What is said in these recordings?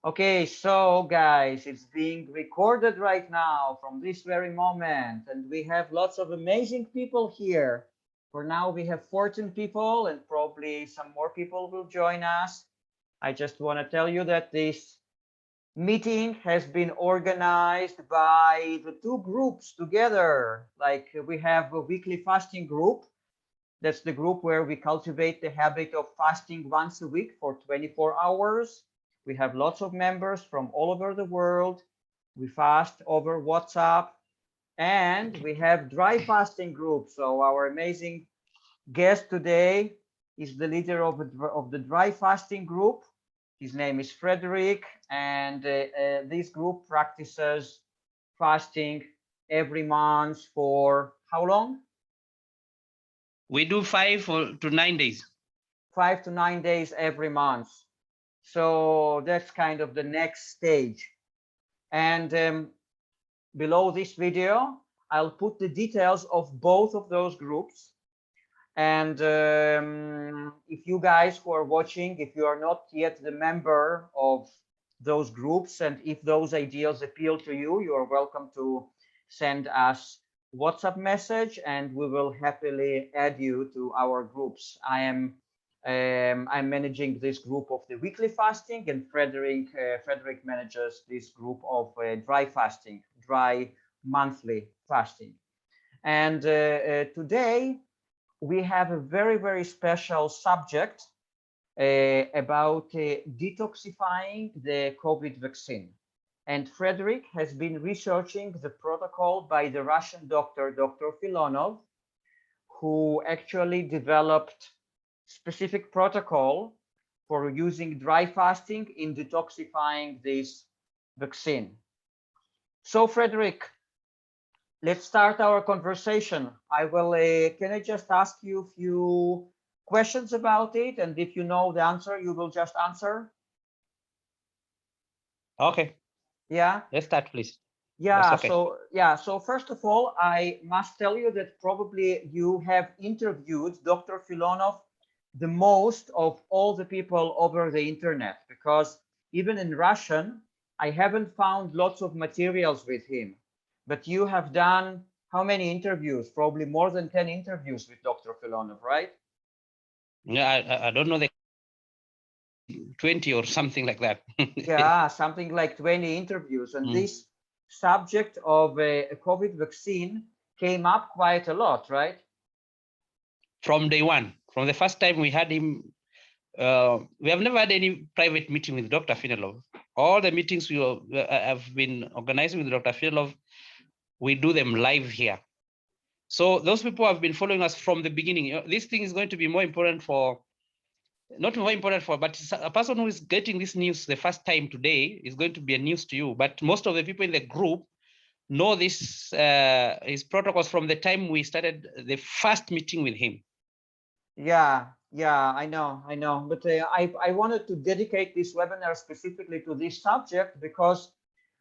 Okay, so guys, it's being recorded right now from this very moment, and we have lots of amazing people here. For now, we have 14 people, and probably some more people will join us. I just want to tell you that this meeting has been organized by the two groups together. Like we have a weekly fasting group. That's the group where we cultivate the habit of fasting once a week for 24 hours. We have lots of members from all over the world. We fast over WhatsApp, and we have dry fasting group. So our amazing guest today is the leader of the dry fasting group. His name is Frederick, and this group practices fasting every month for how long? We do 5 to 9 days. 5 to 9 days every month. So that's kind of the next stage. And below this video, I'll put the details of both of those groups. And if you guys who are watching, if you are not yet the member of those groups, and if those ideas appeal to you, you are welcome to send us WhatsApp message, and we will happily add you to our groups. I'm managing this group of the weekly fasting, and Frederick manages this group of dry fasting, dry monthly fasting. And today we have a very, very special subject about detoxifying the COVID vaccine. And Frederick has been researching the protocol by the Russian doctor, Dr. Filonov, who actually developed specific protocol for using dry fasting in detoxifying this vaccine. So Frederick, let's start our conversation. Can I just ask you a few questions about it? And if you know the answer, you will just answer. Okay. Yeah. Let's start, please. Yeah. Okay. So first of all, I must tell you that probably you have interviewed Dr. Filonov the most of all the people over the internet, because even in Russian, I haven't found lots of materials with him. But you have done how many interviews? Probably more than 10 interviews with Dr. Filonov, right? Yeah, I don't know, the 20 or something like that. Yeah, something like 20 interviews. And this subject of a COVID vaccine came up quite a lot, right? From day one, from the first time we had him, we have never had any private meeting with Dr. Filonov. All the meetings we have been organizing with Dr. Filonov, we do them live here. So those people have been following us from the beginning. This thing is going to be more important for, not more important for, but a person who is getting this news the first time today is going to be a news to you. But most of the people in the group know this, his protocols from the time we started the first meeting with him. Yeah, I know. But I wanted to dedicate this webinar specifically to this subject, because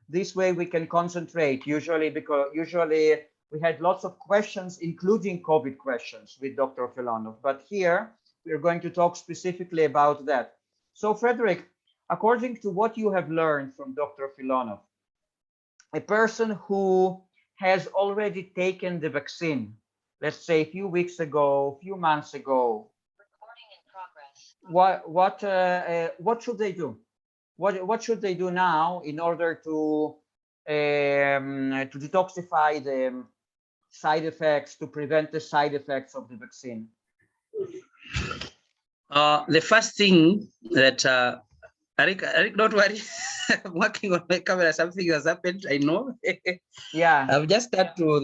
this way we can concentrate. Usually we had lots of questions, including COVID questions with Dr. Filonov. But here we're going to talk specifically about that. So Frederick, according to what you have learned from Dr. Filonov, a person who has already taken the vaccine, let's say a few weeks ago, a few months ago, recording in progress, what should they do? What should they do now in order to detoxify the side effects, to prevent the side effects of the vaccine? The first thing that Arik, don't worry. I'm working on my camera. Something has happened. I know. Yeah. I've just started to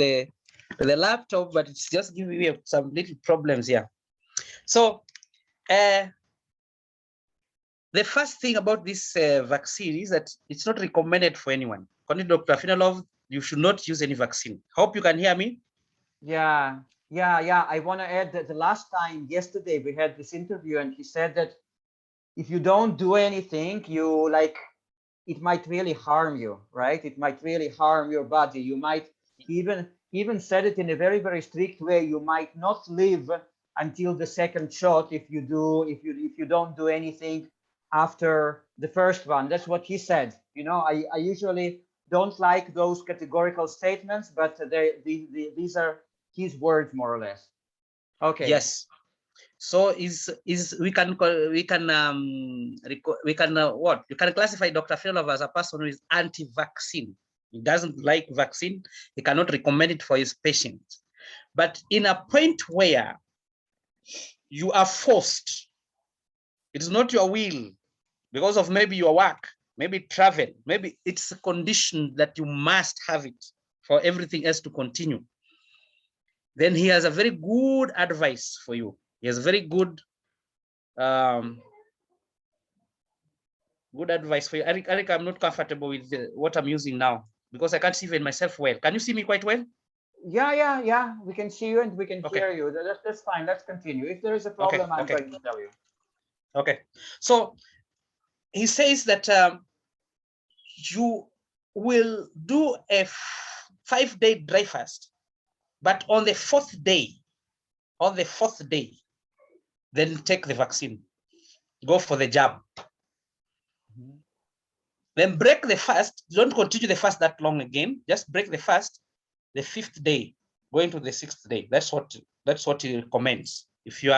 the laptop, but it's just giving me some little problems here. So, the first thing about this vaccine is that it's not recommended for anyone. According to Dr. Filonov, you should not use any vaccine. Hope you can hear me. Yeah. I want to add that the last time, yesterday, we had this interview, and he said that if you don't do anything, it might really harm you, right? It might really harm your body. You might even said it in a very, very strict way. You might not live until the second shot if you don't do anything after the first one. That's what he said. You know, I usually don't like those categorical statements, but these are his words more or less. Okay. Yes. So we can what you can classify Dr. Filonov as a person who is anti-vaccine. He doesn't like vaccine. He cannot recommend it for his patients. But in a point where you are forced, it is not your will, because of maybe your work, maybe travel, maybe it's a condition that you must have it for everything else to continue, then he has a very good advice for you. He has very good good advice for you. Arik, I'm not comfortable with what I'm using now because I can't see even myself well. Can you see me quite well? Yeah. We can see you and we can Okay. hear you. That's fine. Let's continue. If there is a problem, I'm going to tell you. Okay. So he says that you will do a 5-day dry fast, but on the fourth day, then take the vaccine, go for the jab. Then break the fast. Don't continue the fast that long again. Just break the fast the 5th day, going to the 6th day. That's what he recommends if you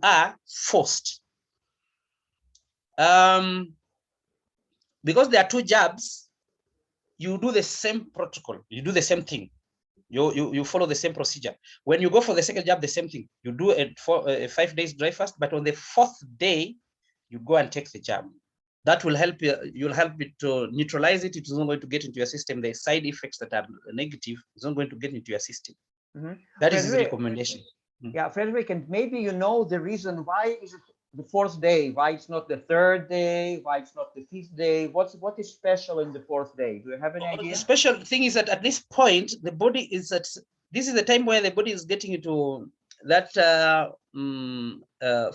are forced. Because there are 2 jabs, you do the same protocol. You do the same thing. You follow the same procedure. When you go for the second jab, the same thing. You do a 5 days dry fast, but on the 4th day, you go and take the jab. That will help you. You'll help it to neutralize it. It's not going to get into your system. The side effects that are negative is not going to get into your system. That is his recommendation. Yeah, Frederick, and maybe you know the reason why is it the 4th day, why it's not the 3rd day, why it's not the 5th day. What is special in the 4th day? Do you have an idea? The special thing is that at this point, the body is at this is the time where the body is getting into that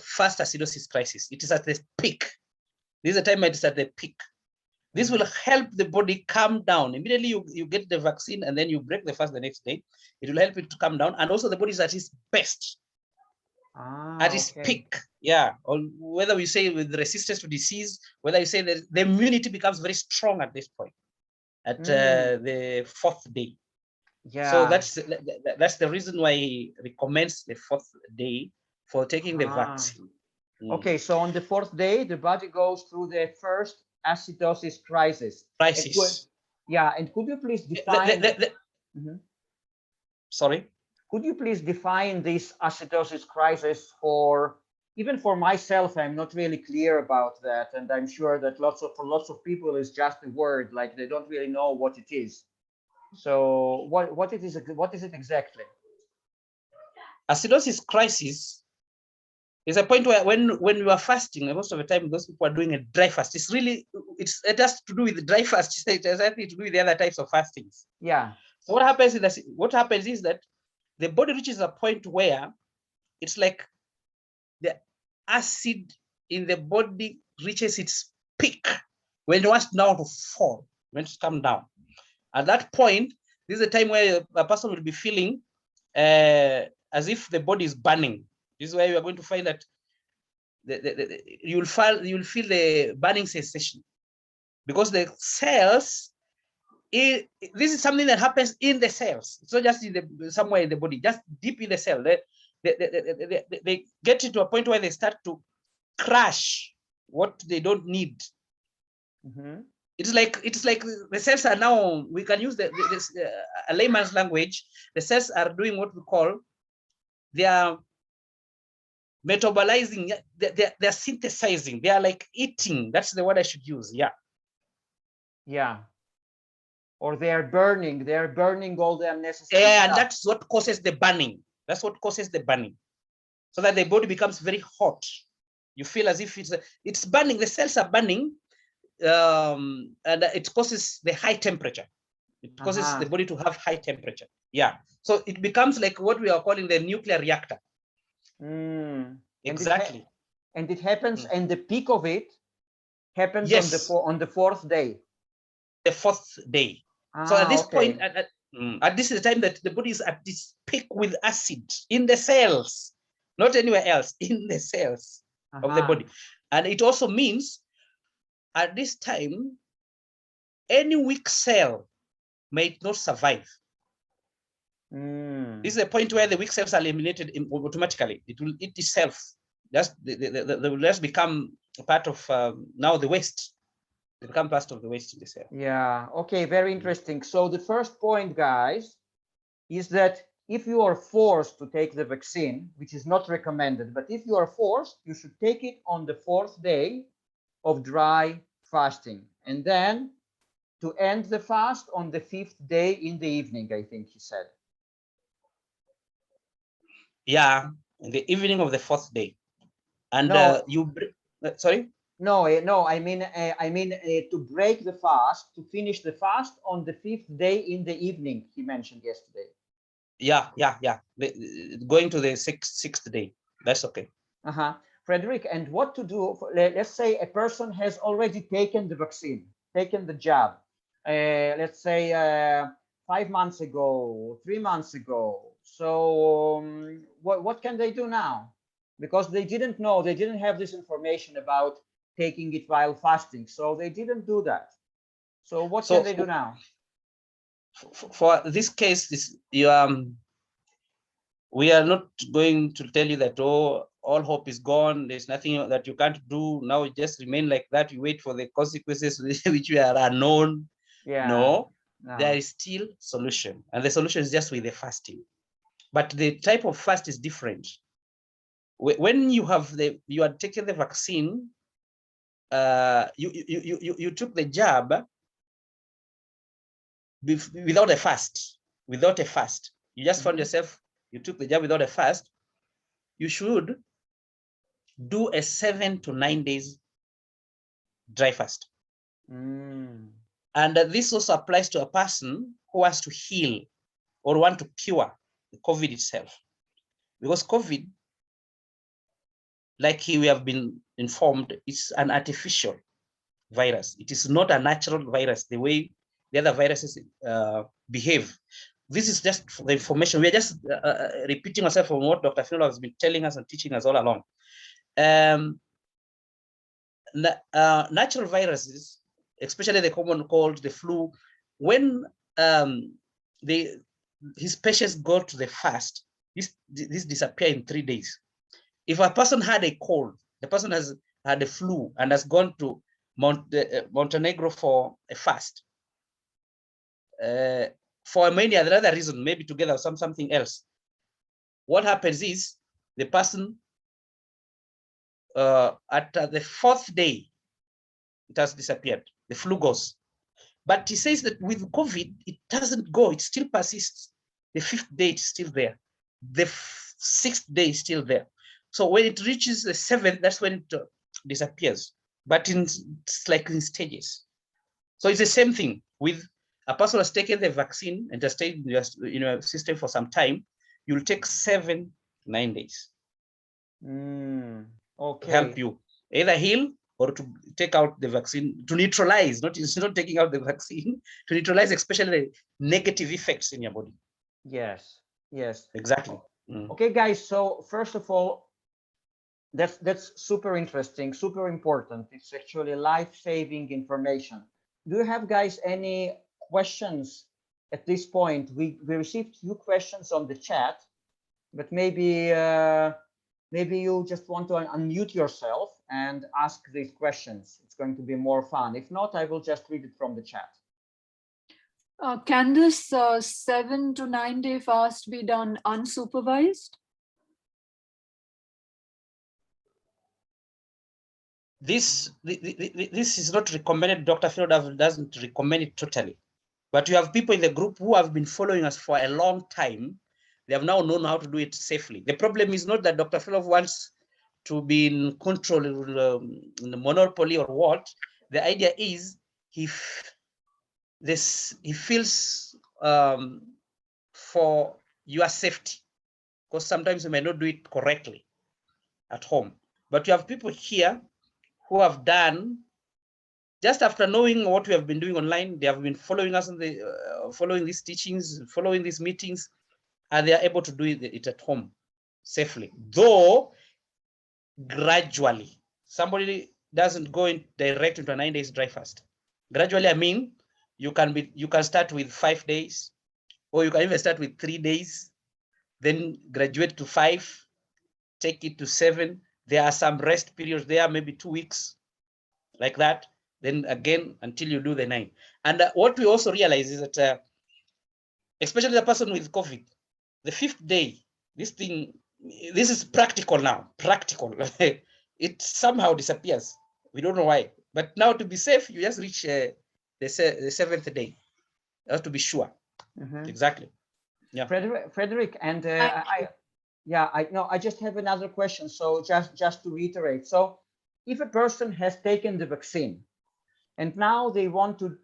fast acidosis crisis. It is at the peak. This is the time it's at the peak. This will help the body calm down. Immediately you get the vaccine and then you break the fast the next day. It will help it to calm down. And also the body is at its best, at its peak. Yeah. Or whether we say with resistance to disease, whether you say that the immunity becomes very strong at this point, at the 4th day. Yeah. So that's the reason why he recommends the 4th day for taking the vaccine. Okay, so on the 4th day, the body goes through the first acidosis crisis. And could you please define? Sorry. Could you please define this acidosis crisis for even for myself? I'm not really clear about that, and I'm sure that for lots of people is just a word, like they don't really know what it is. So what is it exactly? Acidosis crisis is a point where when we are fasting, most of the time those people are doing a dry fast. It has to do with the dry fast. It has nothing to do with the other types of fastings. Yeah. So what happens is that the body reaches a point where it's like the acid in the body reaches its peak when it wants now to fall, when it's come down. At that point, this is a time where a person will be feeling as if the body is burning. This is where you are going to find that you'll feel the burning sensation, because the cells. This is something that happens in the cells. It's not just somewhere in the body, just deep in the cell. They get to a point where they start to crash what they don't need. It's like the cells are now. We can use a layman's language. The cells are doing what we call, they are metabolizing. They're synthesizing. They are like eating. That's the word I should use. Yeah. Yeah. Or they're burning all the unnecessary stuff. And that's what causes the burning. That's what causes the burning. So that the body becomes very hot. You feel as if it's burning, the cells are burning, and it causes the high temperature. It causes the body to have high temperature. Yeah. So it becomes like what we are calling the nuclear reactor. Exactly. And it happens, and the peak of it happens on the 4th day. The 4th day. So at this point, at this is the time that the body is at this peak with acid in the cells, not anywhere else, in the cells of the body. And it also means at this time, any weak cell may not survive. This is the point where the weak cells are eliminated automatically. It will eat itself. They will just become a part of now the waste. They become part of the waste in the cell. Yeah, okay, very interesting. So the first point, guys, is that if you are forced to take the vaccine, which is not recommended, but if you are forced, you should take it on the 4th day of dry fasting. And then to end the fast on the 5th day in the evening, I think he said. Yeah, in the evening of the 4th day. And no, sorry? No, I mean to break the fast, to finish the fast on the 5th day in the evening, he mentioned yesterday. Yeah. Going to the sixth day. That's okay. Frederick, and what to do? Let's say a person has already taken the vaccine, taken the jab. Let's say 5 months ago, 3 months ago. So what can they do now? Because they didn't know, they didn't have this information about taking it while fasting, so they didn't do that. So what can they do now? For this case, we are not going to tell you that, oh, all hope is gone, there's nothing that you can't do now, you just remain like that, you wait for the consequences which are unknown. Yeah. No, there is still solution, and the solution is just with the fasting. But the type of fast is different. When you are taking the vaccine, you took the jab without a fast. You just found yourself, you took the jab without a fast. You should do a 7 to 9 days dry fast. And this also applies to a person who has to heal or want to cure the COVID itself. Because COVID, like we have been informed, is an artificial virus. It is not a natural virus the way the other viruses behave. This is just the information. We are just repeating ourselves from what Dr. Filonov has been telling us and teaching us all along. Natural viruses, especially the common cold, the flu, when his patients go to the fast, this disappear in 3 days. If a person had a cold, the person has had a flu and has gone to Montenegro for a fast, for many other reason, maybe together or something else, what happens is the person at the 4th day, it has disappeared. The flu goes. But he says that with COVID, it doesn't go. It still persists. The 5th day, it's still there. The 6th day is still there. So when it reaches the 7th, that's when it disappears. But it's like in stages. So it's the same thing with a person who has taken the vaccine and has stayed in your system for some time. You'll take 7 to 9 days. Okay. To help you either heal or to take out the vaccine, to neutralize, not taking out the vaccine, to neutralize especially the negative effects in your body. Yes. Exactly. Okay, guys, so first of all, that's super interesting, super important. It's actually life-saving information. Do you have, guys, any questions at this point? We received few questions on the chat, but maybe you just want to unmute yourself and ask these questions. It's going to be more fun. If not, I will just read it from the chat. Can this 7 to 9 day fast be done unsupervised? This is not recommended. Dr. Filonov doesn't recommend it totally. But you have people in the group who have been following us for a long time. They have now known how to do it safely. The problem is not that Dr. Filonov wants to be in control, in the monopoly or what. The idea is he feels for your safety, because sometimes you may not do it correctly at home. But you have people here who have done, just after knowing what we have been doing online, they have been following us in the following these teachings, following these meetings, and they are able to do it at home safely, though gradually. somebody doesn't go in direct into a 9 days dry fast. Gradually, I mean, you can start with 5 days, or you can even start with 3 days, then graduate to 5, take it to 7. There are some rest periods there, maybe 2 weeks, like that. Then again, until you do the 9. And what we also realize is that, especially the person with COVID, the 5th day, this is practical now, practical. It somehow disappears. We don't know why. But now to be safe, you just reach the 7th day. You have to be sure. Exactly. Yeah. Frederick, and I just have another question. So just to reiterate, so if a person has taken the vaccine and now they want to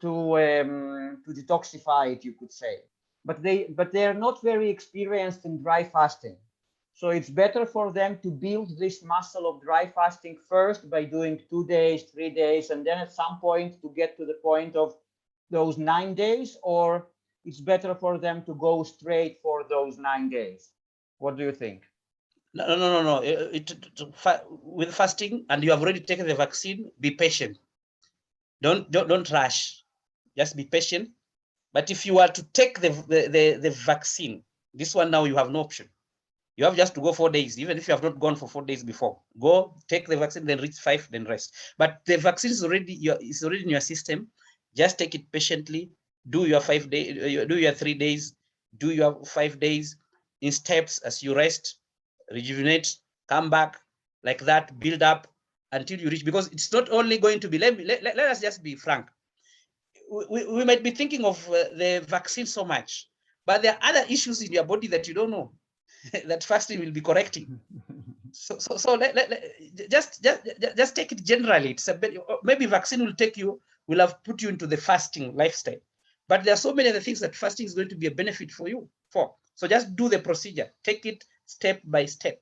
detoxify it, you could say, but they are not very experienced in dry fasting. So it's better for them to build this muscle of dry fasting first by doing 2 days, 3 days, and then at some point to get to the point of those 9 days, or it's better for them to go straight for those 9 days. What do you think? No. With fasting, and you have already taken the vaccine, be patient. Don't rush. Just be patient. But if you are to take the vaccine, this one now you have no option. You have just to go 4 days, even if you have not gone for 4 days before. Go take the vaccine, then reach 5, then rest. But the vaccine is already in your system. Just take it patiently. Do your 5 days, do your 3 days, do your 5 days in steps as you rest, rejuvenate, come back, like that, build up until you reach. Because it's not only going to be. Let us just be frank. We might be thinking of the vaccine so much, but there are other issues in your body that you don't know. That fasting will be correcting. So just take it generally. It's a bit, maybe vaccine will have put you into the fasting lifestyle, but there are so many other things that fasting is going to be a benefit for you for. So just do the procedure, take it step by step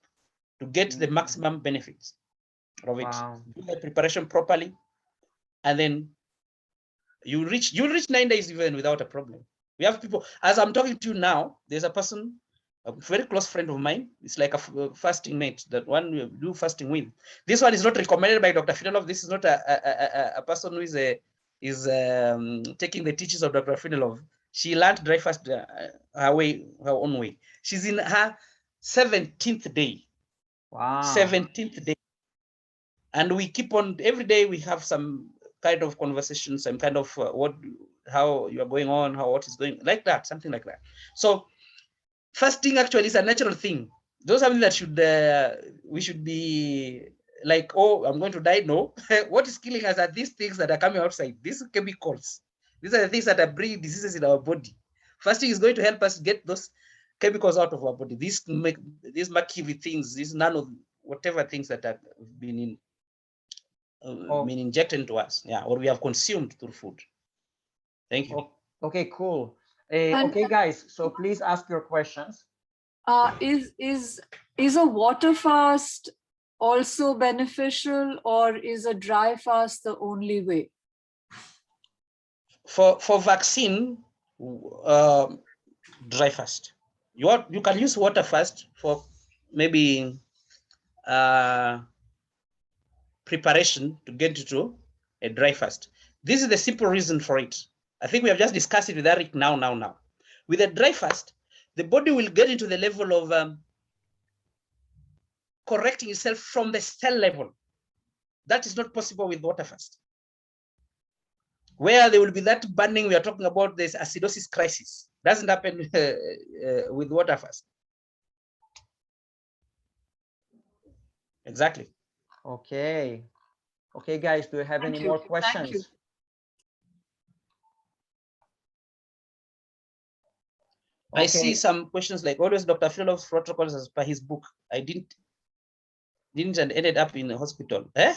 to get the maximum benefits of it. Wow. Do the preparation properly, and then you'll reach 9 days even without a problem. We have people, as I'm talking to you now, there's a person, a very close friend of mine. It's like a fasting mate, that one we do fasting with. This one is not recommended by Dr. Filonov. This is not a person who is taking the teachings of Dr. Filonov. She learned dry fast her own way. She's in her 17th day. Wow. 17th day. And we keep on, every day we have some kind of conversation, some kind of how you are going on, what is going, like that, something like that. So fasting actually is a natural thing. Those are something that we should be like, oh, I'm going to die. No. What is killing us are these things that are coming outside, these chemicals. These are the things that are bringing diseases in our body. Fasting is going to help us get those chemicals out of our body. These mercury things, these whatever things that have been been injected into us, or we have consumed through food. Thank you. Okay, cool. Okay, guys, so please ask your questions. Is a water fast also beneficial, or is a dry fast the only way? For vaccine, dry fast. You can use water fast for maybe preparation to get into a dry fast. This is the simple reason for it. I think we have just discussed it with Arik now. With a dry fast, the body will get into the level of correcting itself from the cell level. That is not possible with water fast. Where there will be that burning we are talking about, this acidosis crisis. Doesn't happen with water fast. Exactly. Okay, guys, do you have any more questions? Thank you. I see some questions like, always Dr. Filonov's protocols as per his book. I didn't and ended up in a hospital. No,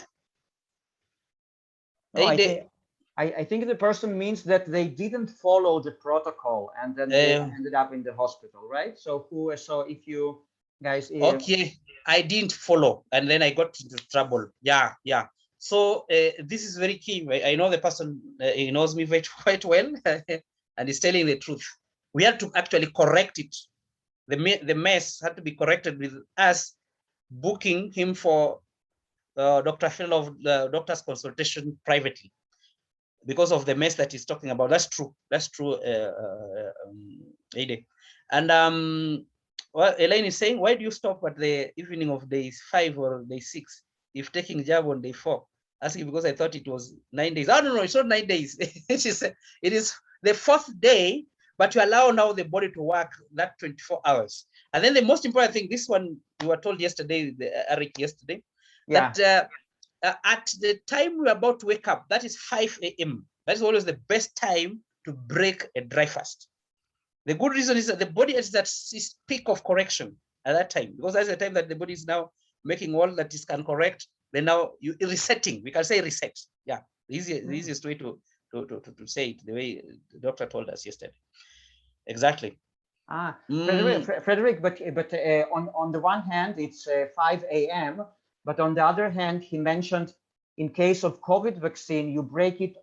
I think the person means that they didn't follow the protocol and then they ended up in the hospital, right? So if you guys okay, I didn't follow and then I got into trouble. Yeah. So this is very key. I know the person, he knows me quite well and he's telling the truth. We had to actually correct it. The mess had to be corrected with us booking him for Dr. Filonov, doctor's consultation privately because of the mess that he's talking about. That's true. That's true, Ade. And well, Elaine is saying, why do you stop at the evening of day 5 or day 6 if taking jab on day 4? Asking because I thought it was 9 days. Oh, no, it's not 9 days. It is the 4th day, but you allow now the body to work that 24 hours. And then the most important thing, this one you were told yesterday, Arik yesterday, that at the time we're about to wake up, that is 5 a.m. That is always the best time to break a dry fast. The good reason is that the body is at its peak of correction at that time, because that's the time that the body is now making all that it can correct. Then now you resetting. We can say reset. Yeah, the easiest way to say it, the way the doctor told us yesterday. Exactly. Frederick, but on the one hand, it's 5 a.m. But on the other hand, he mentioned in case of COVID vaccine, you break it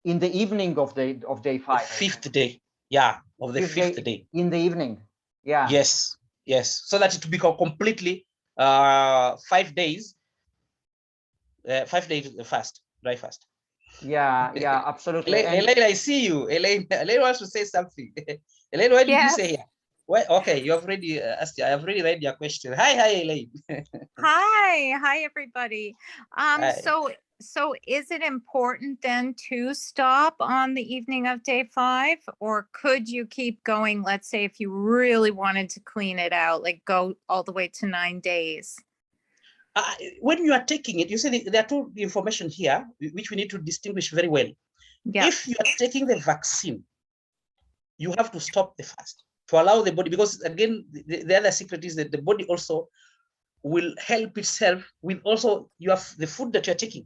in the evening of day 5. 5th day. Yeah, of the 5th day. In the evening. Yeah. Yes, yes. So that it become completely 5 days. 5 days fast, dry fast. Yeah, absolutely. Elaine, I see you. Elaine wants to say something. Elaine, what did you say here? Well, okay, you have already asked. I have already read your question. Hi, Elaine. Hi, everybody. Hi. So is it important then to stop on the evening of day 5, or could you keep going? Let's say if you really wanted to clean it out, like go all the way to 9 days. When you are taking it, you see there are two information here which we need to distinguish very well. Yeah. If you are taking the vaccine, you have to stop the fast to allow the body, because again, the other secret is that the body also will help itself with also the food that you're taking.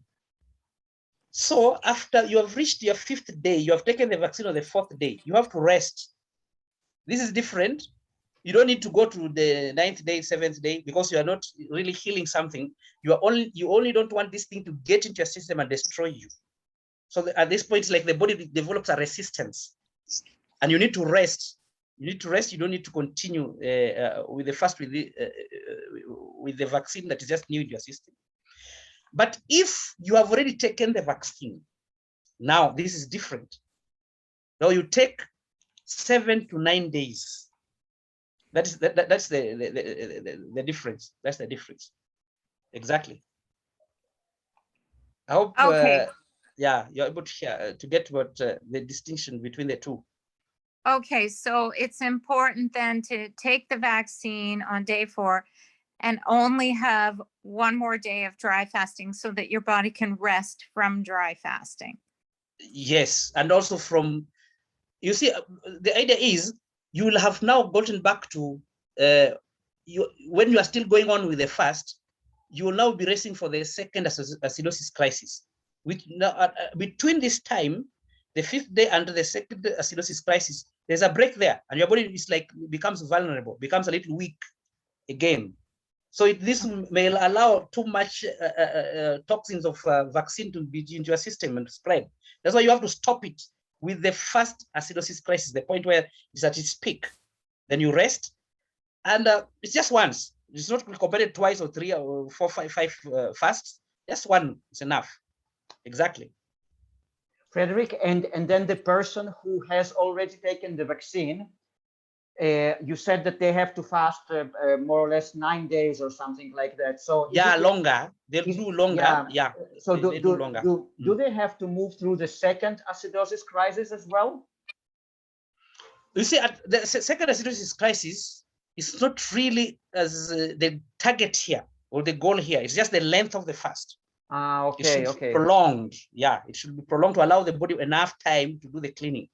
So after you have reached your 5th day, you have taken the vaccine on the 4th day, you have to rest. This is different. You don't need to go to the 9th day, 7th day, because you are not really healing something. You only don't want this thing to get into your system and destroy you. So at this point, it's like the body develops a resistance, and you need to rest. You need to rest. You don't need to continue with the fast with the vaccine that is just new in your system. But if you have already taken the vaccine, now this is different. Now you take 7 to 9 days. That's the difference. That's the difference. Exactly. I hope. Okay. Yeah, you're able to get what the distinction between the two. Okay, so it's important then to take the vaccine on day 4 and only have 1 more day of dry fasting so that your body can rest from dry fasting. Yes, and also from, you see, the idea is you will have now gotten back to when you are still going on with the fast, you will now be racing for the second acidosis crisis. Which now, between this time, the 5th day and the second acidosis crisis, there's a break there, and your body is like becomes vulnerable, becomes a little weak again. So this may allow too much toxins of vaccine to be into your system and spread. That's why you have to stop it with the first acidosis crisis, the point where it's at its peak. Then you rest, and it's just once. It's not completed twice or 3 or 4, 5 fasts. Just one is enough. Exactly. Frederick, and then the person who has already taken the vaccine, you said that they have to fast more or less 9 days or something like that. So yeah, longer. They'll do longer. Yeah. So they do longer. Do they have to move through the second acidosis crisis as well? You see, at the second acidosis crisis is not really as the target here or the goal here. It's just the length of the fast. Okay, it should be prolonged. Yeah, it should be prolonged to allow the body enough time to do the cleaning.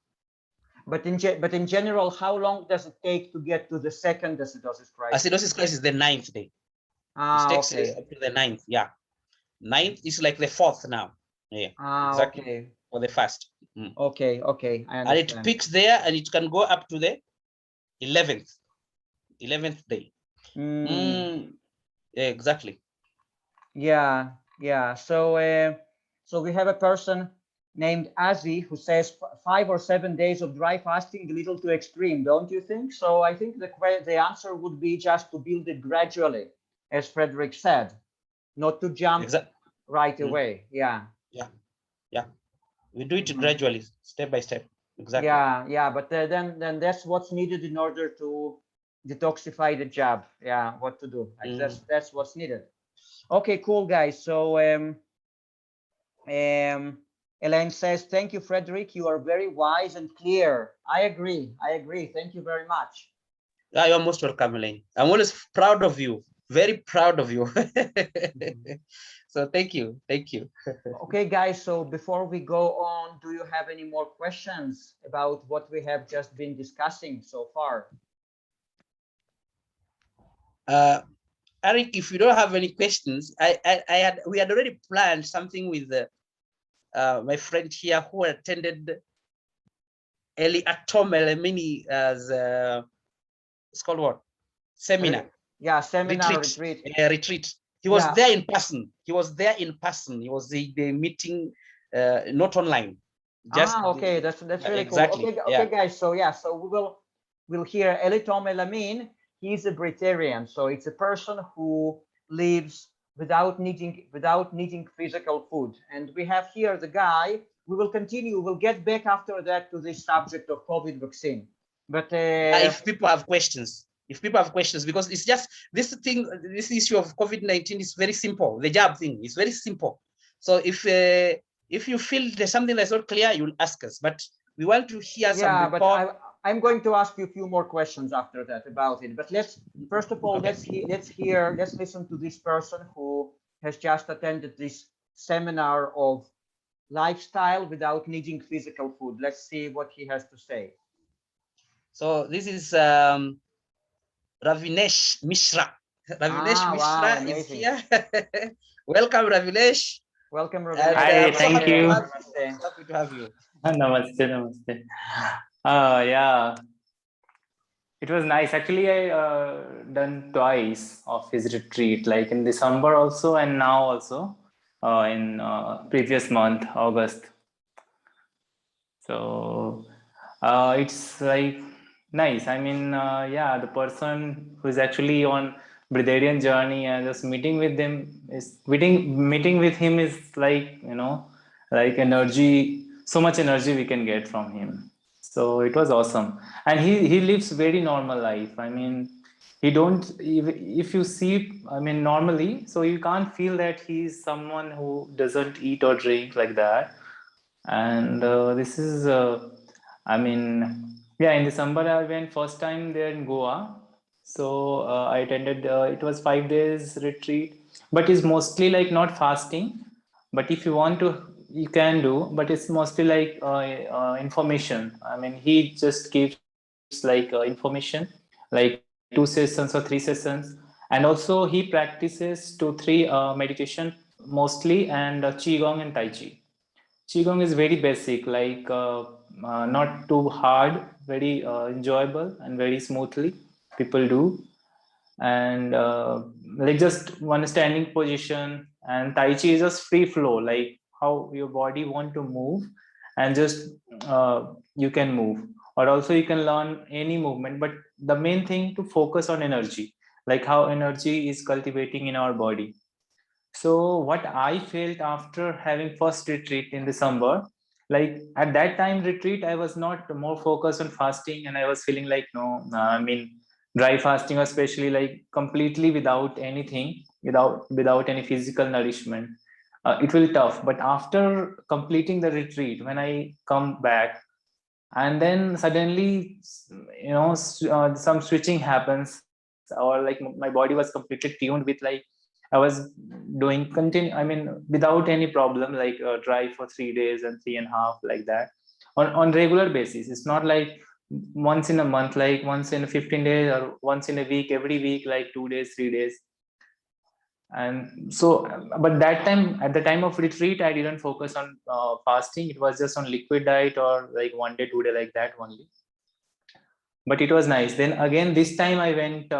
But in general, how long does it take to get to the second acidosis crisis? Acidosis crisis is the 9th day. It takes up to the 9th. Yeah, 9th is like the 4th now. Yeah, exactly. Okay. For the fast. Okay, I understand. And it peaks there, and it can go up to the 11th day. Yeah, exactly. Yeah. So we have a person named Azi who says 5 or 7 days of dry fasting, a little too extreme, don't you think? So I think the answer would be just to build it gradually, as Frederick said. not to jump right away. Yeah. Yeah. We do it Mhm. gradually, step by step. Exactly. Yeah. But then that's what's needed in order to detoxify the jab. Yeah, what to do. Like that's what's needed. Okay, cool, guys. So Elaine says, "Thank you, Frederick. You are very wise and clear." I agree. Thank you very much. Yeah, you're most welcome, Elaine. I'm always proud of you. Very proud of you. So thank you. Okay, guys. So before we go on, do you have any more questions about what we have just been discussing so far? Arik, if you don't have any questions, we had already planned something with my friend here who attended Eli Atomel mini as it's called what? Seminar. Yeah, seminar retreat. Retreat. He was there in person. He was the meeting, not online. Okay, that's really exactly. Cool. Okay, guys. So so we'll hear Eli Tom Elamin. He's a Breatharian, so it's a person who lives without needing physical food. And we have here the guy. We will continue. We'll get back after that to this subject of COVID vaccine. But if people have questions, because it's just this issue of COVID-19 is very simple. The jab thing is very simple. So if you feel there's something that's not clear, you'll ask us. But we want to hear some report. But I'm going to ask you a few more questions after that about it. But first of all, let's listen to this person who has just attended this seminar of lifestyle without needing physical food. Let's see what he has to say. So this is Ravinesh Mishra. Ravinesh Mishra is here. Welcome, Ravinesh. Welcome, Ravinesh. Hi, thank you. Happy to have you. Namaste. Yeah, it was nice. Actually, I done twice of his retreat, like in December also, and now also in previous month, August. So it's like nice. I mean, yeah, the person who is actually on Breatharian journey and just meeting with him is meeting with him is like, like energy, so much energy we can get from him. So it was awesome. And he lives very normal life. I mean, he don't, if you see, I mean, normally, so you can't feel that he's someone who doesn't eat or drink like that. And this is, I mean, yeah, in December I went first time there in Goa. So I attended, it was 5 days retreat, but it's mostly like not fasting. But if you want to, you can do, but it's mostly like information. I mean, he just gives like information, like 2 sessions or 3 sessions. And also he practices 2-3 meditation mostly, and Qigong and Tai Chi. Qigong is very basic, like not too hard, very enjoyable and very smoothly people do. And like just one standing position, and Tai Chi is just free flow, like how your body want to move, and just you can move. Or also you can learn any movement, but the main thing to focus on energy, like how energy is cultivating in our body. So what I felt after having first retreat in December, like at that time retreat, I was not more focused on fasting, and I was feeling like, no, I mean, dry fasting, especially like completely without anything, without any physical nourishment, it will tough. But after completing the retreat, when I come back, and then suddenly, some switching happens, or like my body was completely tuned with, like I was doing without any problem, like dry for 3 days and 3.5, like that, on regular basis. It's not like once in a month, like once in 15 days, or once in a week, every week, like 2 days, 3 days. And so, but that time, at the time of retreat, I didn't focus on fasting. It was just on liquid diet, or like 1 day, 2 day, like that only. But it was nice. Then again, this time I went,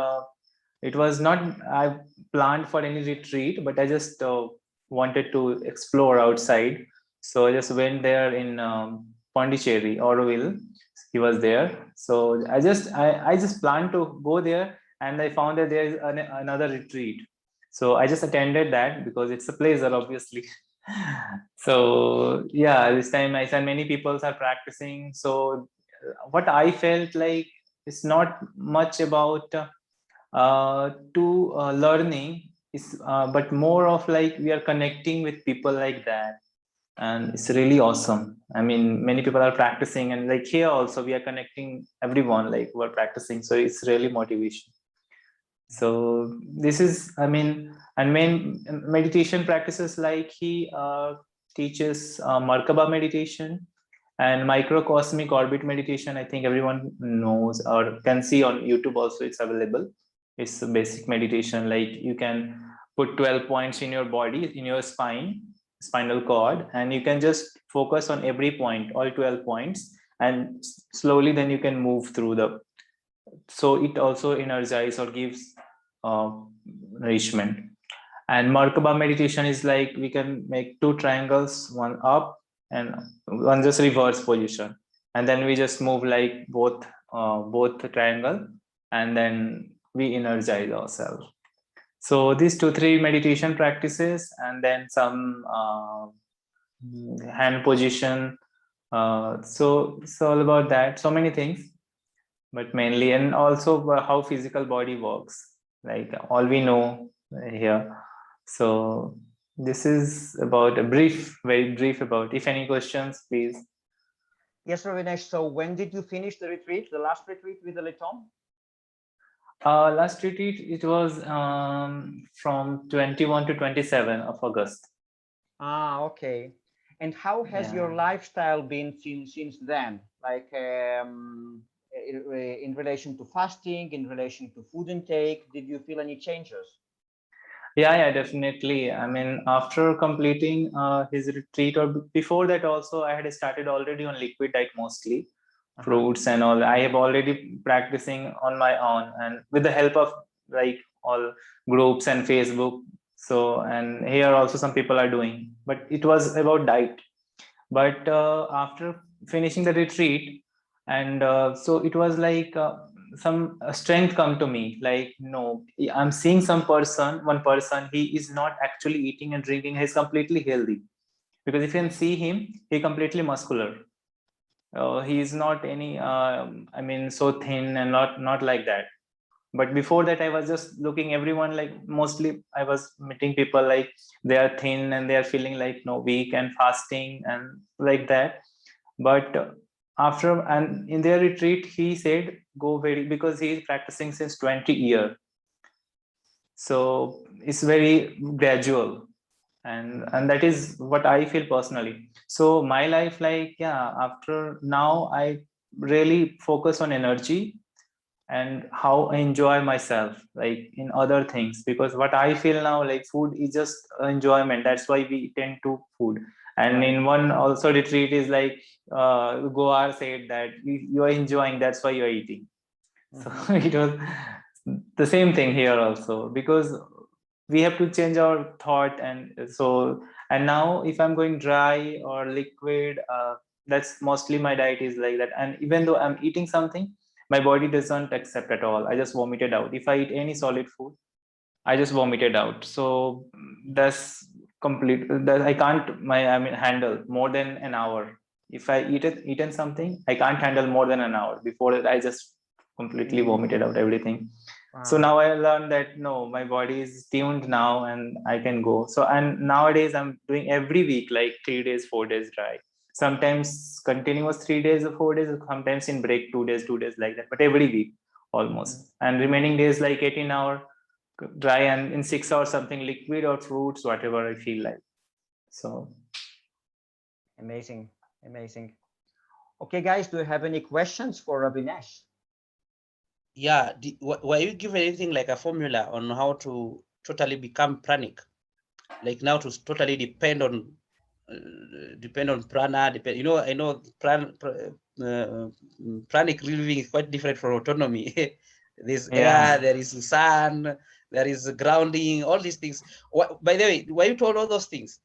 it was not, I planned for any retreat, but I just wanted to explore outside. So I just went there in Pondicherry, Auroville. He was there. So I just planned to go there, and I found that there is another retreat. So I just attended that because it's a pleasure, obviously. So yeah, this time I said many people are practicing. So what I felt like it's not much about learning, is but more of like we are connecting with people like that, and it's really awesome. I mean, many people are practicing, and like here also we are connecting everyone like who are practicing. So it's really motivation. So this is, I mean, and main meditation practices like he teaches Merkaba meditation and microcosmic orbit meditation. I think everyone knows or can see on YouTube also, it's available. It's a basic meditation, like you can put 12 points in your body, in your spinal cord, and you can just focus on every point, all 12 points, and slowly then you can move through the, so it also energizes or gives nourishment. And Merkaba meditation is like we can make two triangles, one up and one just reverse position, and then we just move like both triangle, and then we energize ourselves. So these 2-3 meditation practices, and then some hand position. So it's all about that. So many things, but mainly, and also how physical body works, like all we know here. So this is about a brief, very brief about. If any questions, please. Yes, Ravinesh. So when did you finish the retreat, the last retreat with the Letom? Last retreat, it was from 21 to 27 of August. Ah, okay. And how has your lifestyle been since then? Like in relation to fasting, in relation to food intake, did you feel any changes? Yeah, definitely. I mean, after completing his retreat, or before that also, I had started already on liquid diet mostly, fruits and all. I have already practicing on my own, and with the help of like all groups and Facebook. So, and here also some people are doing, but it was about diet. But after finishing the retreat, and so it was like some strength come to me, like, no, I'm seeing one person, he is not actually eating and drinking, he's completely healthy. Because if you can see him, he completely muscular. He is not any I mean, so thin and not like that. But before that, I was just looking everyone, like mostly I was meeting people like they are thin and they are feeling like no, weak and fasting and like that. But after, and in their retreat, he said go very, because he is practicing since 20 years, so it's very gradual. And that is what I feel personally. So my life, like, yeah, after now I really focus on energy and how I enjoy myself, like in other things, because what I feel now, like food is just enjoyment. That's why we tend to food. And in one also retreat is like Goar said that you are enjoying, that's why you are eating. So it was the same thing here also, because we have to change our thought. And so, and now if I'm going dry or liquid, that's mostly my diet is like that. And even though I'm eating something, my body doesn't accept at all. I just vomit it out. If I eat any solid food, I just vomit it out. So that's complete, that I can't handle more than an hour. If I eaten something, I can't handle more than an hour. Before that, I just completely vomited out everything. So now I learned that no, my body is tuned now and I can go. So, and nowadays I'm doing every week, like 3 days, 4 days dry. Sometimes continuous 3 days or 4 days, sometimes in break 2 days, 2 days, like that, but every week almost. And remaining days like 18-hour dry, and in 6 hours something liquid or fruits, whatever I feel like. So amazing. Okay, guys, do you have any questions for Ravinesh? Yeah, were you given anything like a formula on how to totally become pranic, like now to totally depend on prana? I know pranic living is quite different from autonomy. There's air, there is sun, there is grounding, all these things. By the way, were you told all those things?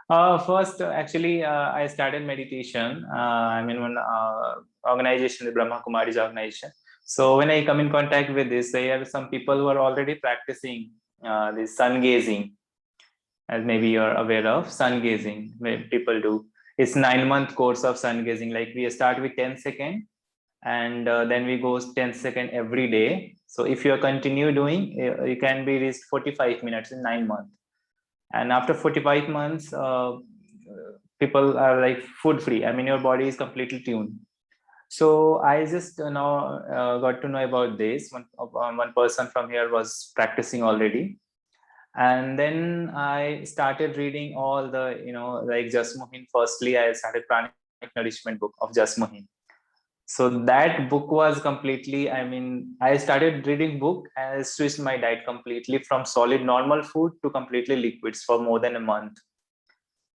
First, actually, I started meditation. I'm in one organization, the Brahma Kumari's organization. So when I come in contact with this, there are some people who are already practicing this sun gazing, as maybe you're aware of sun gazing, where people do. It's 9-month course of sun gazing. Like we start with 10 seconds, and then we go 10 seconds every day. So if you continue doing, you can be reached 45 minutes in 9 months. And after 45 months, people are like food free. I mean, your body is completely tuned. So I just now got to know about this. One person from here was practicing already. And then I started reading all the, like Jasmohin. Firstly, I started Pranic nourishment book of Jasmohin. So that book was completely, I mean, I started reading book and I switched my diet completely from solid normal food to completely liquids for more than a month.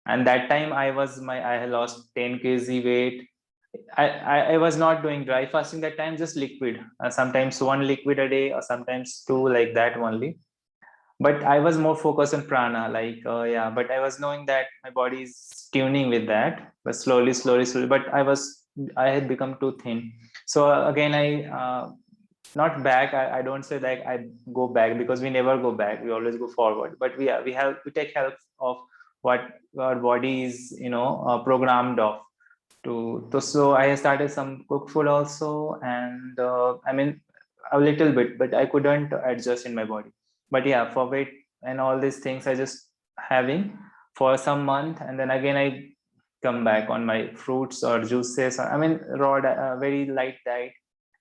And that time I had lost 10 kg weight. I was not doing dry fasting that time, just liquid. Sometimes 1 liquid a day or sometimes 2, like that only. But I was more focused on prana, like, but I was knowing that my body is tuning with that, but slowly, but I had become too thin. So again, not back. I don't say that I go back, because we never go back. We always go forward, but we take help of what our body is, programmed of. So I started some cook food also, and I mean a little bit, but I couldn't adjust in my body. But yeah, for weight and all these things, I just having for some month, and then again I come back on my fruits or juices. I mean very light diet,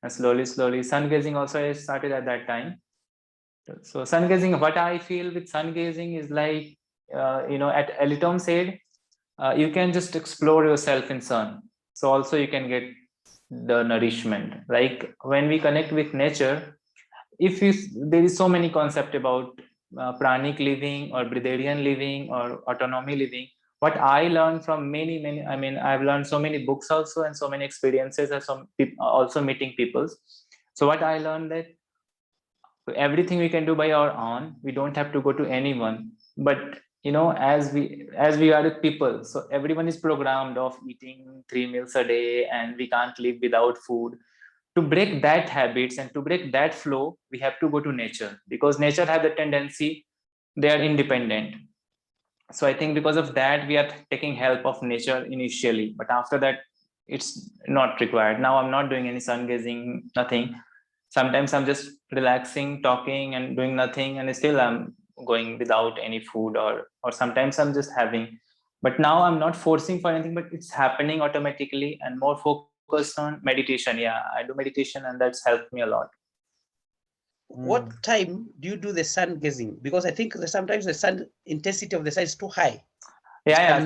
and slowly sun gazing also I started at that time. So sun gazing, what I feel with sun gazing is like, at Elitom said, you can just explore yourself in sun. So also you can get the nourishment. Like when we connect with nature, there is so many concept about pranic living or breatharian living or autonomy living. What I learned from many, I mean, I've learned so many books also, and so many experiences, and also meeting people. So what I learned that everything we can do by our own. We don't have to go to anyone. But as we are people, so everyone is programmed of eating 3 meals a day, and we can't live without food. To break that habits and to break that flow, we have to go to nature, because nature has the tendency, they are independent. So I think because of that, we are taking help of nature initially, but after that it's not required. Now I'm not doing any sun gazing, nothing. Sometimes I'm just relaxing, talking and doing nothing, and still I'm going without any food, or sometimes I'm just having. But now I'm not forcing for anything, but it's happening automatically, and more focused on meditation. Yeah, I do meditation, and that's helped me a lot. What time do you do the sun gazing? Because I think sometimes the sun intensity of the sun is too high. Yeah,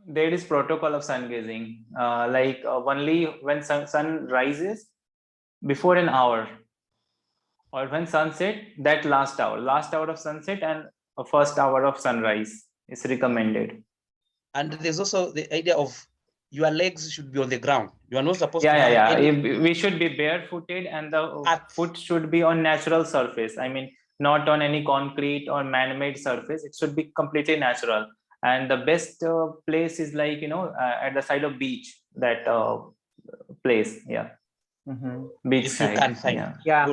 there is protocol of sun gazing. Only when sun rises, before an hour, or when sunset, that last hour of sunset, and a first hour of sunrise is recommended. And there's also the idea of your legs should be on the ground. You are not supposed to have we should be barefooted, and the foot should be on natural surface. I mean, not on any concrete or man-made surface. It should be completely natural. And the best place is like, at the side of beach, that place. Yeah. Beach if side. you can find. Yeah.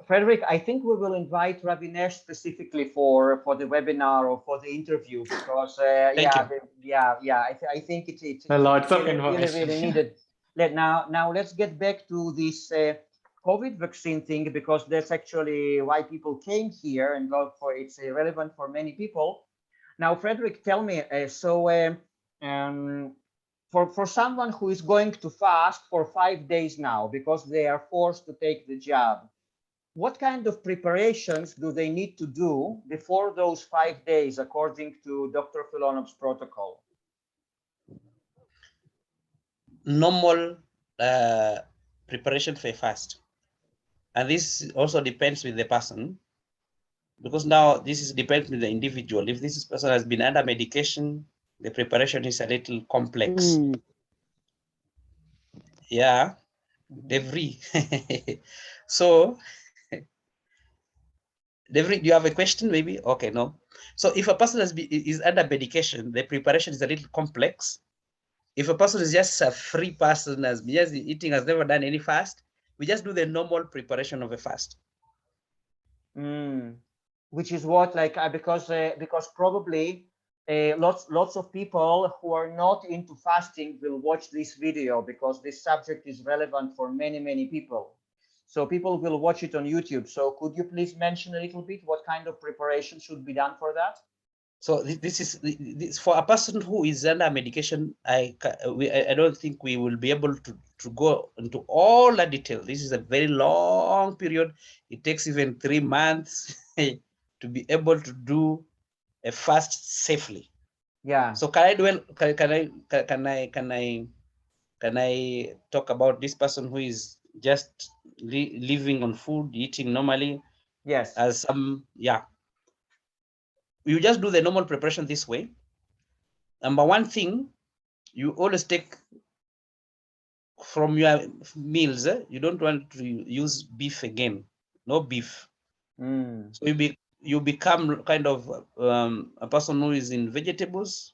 Frederick, I think we will invite Ravinesh specifically for the webinar or for the interview, because I think it's lots of really, information. really needed. Now let's get back to this COVID vaccine thing, because that's actually why people came here, and it's relevant for many people. Now, Frederick, tell me, for someone who is going to fast for 5 days now because they are forced to take the jab, what kind of preparations do they need to do before those 5 days, according to Dr. Filonov's protocol? Normal preparation for a fast. And this also depends with the person, because now depends with the individual. If this person has been under medication, the preparation is a little complex. Yeah, Devri. So, Devri, do you have a question maybe? Okay, no. So if a person is under medication, the preparation is a little complex. If a person is just a free person, has been just eating, has never done any fast, we just do the normal preparation of a fast. Which is what, like, because probably lots of people who are not into fasting will watch this video, because this subject is relevant for many people. So people will watch it on YouTube. So could you please mention a little bit what kind of preparation should be done for that? So this is for a person who is under medication. I don't think we will be able to go into all the detail. This is a very long period. It takes even 3 months to be able to do a fast safely. Yeah. So can I talk about this person who is just living on food, eating normally? Yes. As some, yeah. You just do the normal preparation this way. Number one thing, you always take from your meals, you don't want to use beef again. No beef. So you become kind of a person who is in vegetables,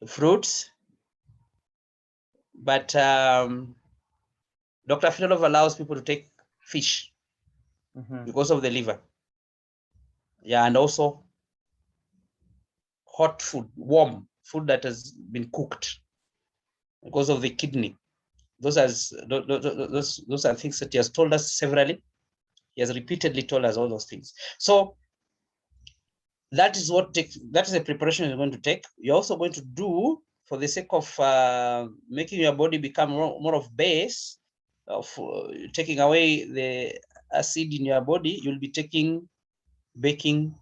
fruits, but Dr. Filonov allows people to take fish because of the liver. Yeah, and also hot food, warm food that has been cooked because of the kidney. Those are things that he has told us severally. He has repeatedly told us all those things. So that is a preparation you're going to take. You're also going to do, for the sake of making your body become more of base, of taking away the acid in your body, you'll be taking baking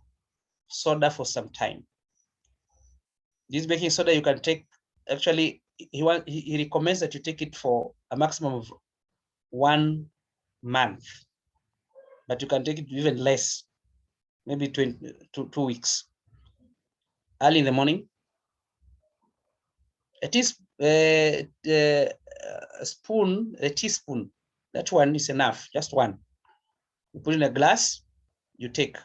soda for some time. This baking soda you can take, actually, he recommends that you take it for a maximum of 1 month, but you can take it even less, maybe 2 weeks. Early in the morning, a teaspoon, that one is enough, just one. You put in a glass, you take.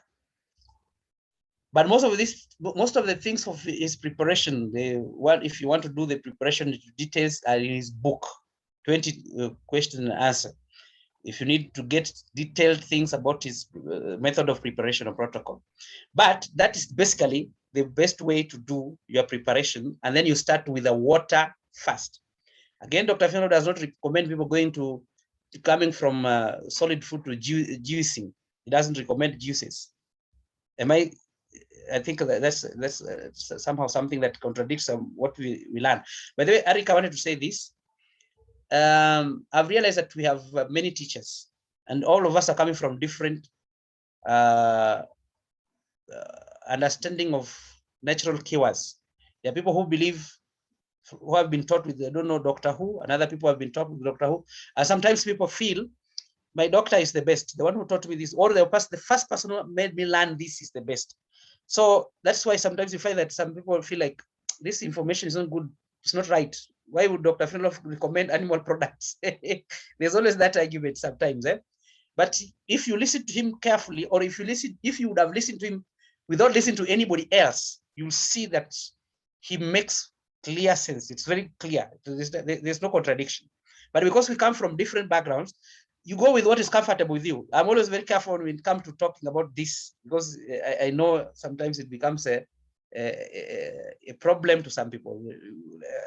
But most of the things of his preparation, if you want to do the preparation details, are in his book, 20 question and answer. If you need to get detailed things about his method of preparation or protocol. But that is basically the best way to do your preparation. And then you start with a water fast. Again, Dr. Filonov does not recommend people coming from solid food to juicing. He doesn't recommend juices. I think that's somehow something that contradicts what we learn. By the way, Arik, I wanted to say this. I've realized that we have many teachers, and all of us are coming from different understanding of natural cures. There are people who believe, who have been taught with, they don't know Doctor Who, and other people have been taught with Doctor Who. And sometimes people feel my doctor is the best, the one who taught me this, or the first person who made me learn this is the best. So that's why sometimes you find that some people feel like this information is not good, it's not right. Why would Dr. Filonov recommend animal products? There's always that argument sometimes. But if you listen to him carefully, or if you would have listened to him without listening to anybody else, you'll see that he makes clear sense. It's very clear. There's no contradiction. But because we come from different backgrounds, you go with what is comfortable with you. I'm always very careful when it comes to talking about this, because I know sometimes it becomes a problem to some people.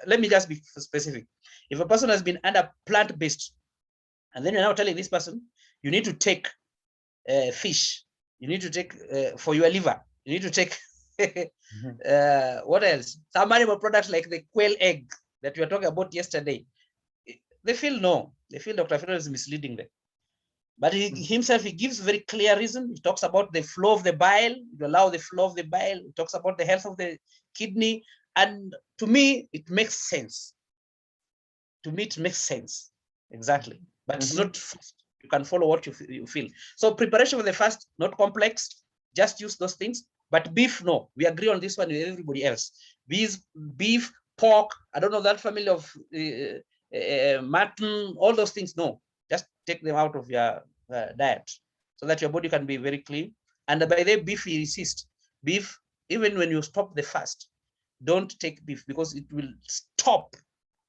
Let me just be specific. If a person has been under plant-based, and then you're now telling this person, you need to take fish, you need to take for your liver, you need to take what else? Some animal products like the quail egg that we were talking about yesterday. They feel Dr. Filonov is misleading them. But he himself, he gives very clear reason. He talks about the flow of the bile, you allow the flow of the bile. He talks about the health of the kidney. And to me, it makes sense. Exactly. But it's not fast. You can follow what you feel. So preparation for the fast, not complex. Just use those things. But beef, no. We agree on this one with everybody else. Beef, pork, I don't know that family of mutton, all those things, no. Just take them out of your diet so that your body can be very clean. And by the way, beef, you resist. Beef, even when you stop the fast, don't take beef because it will stop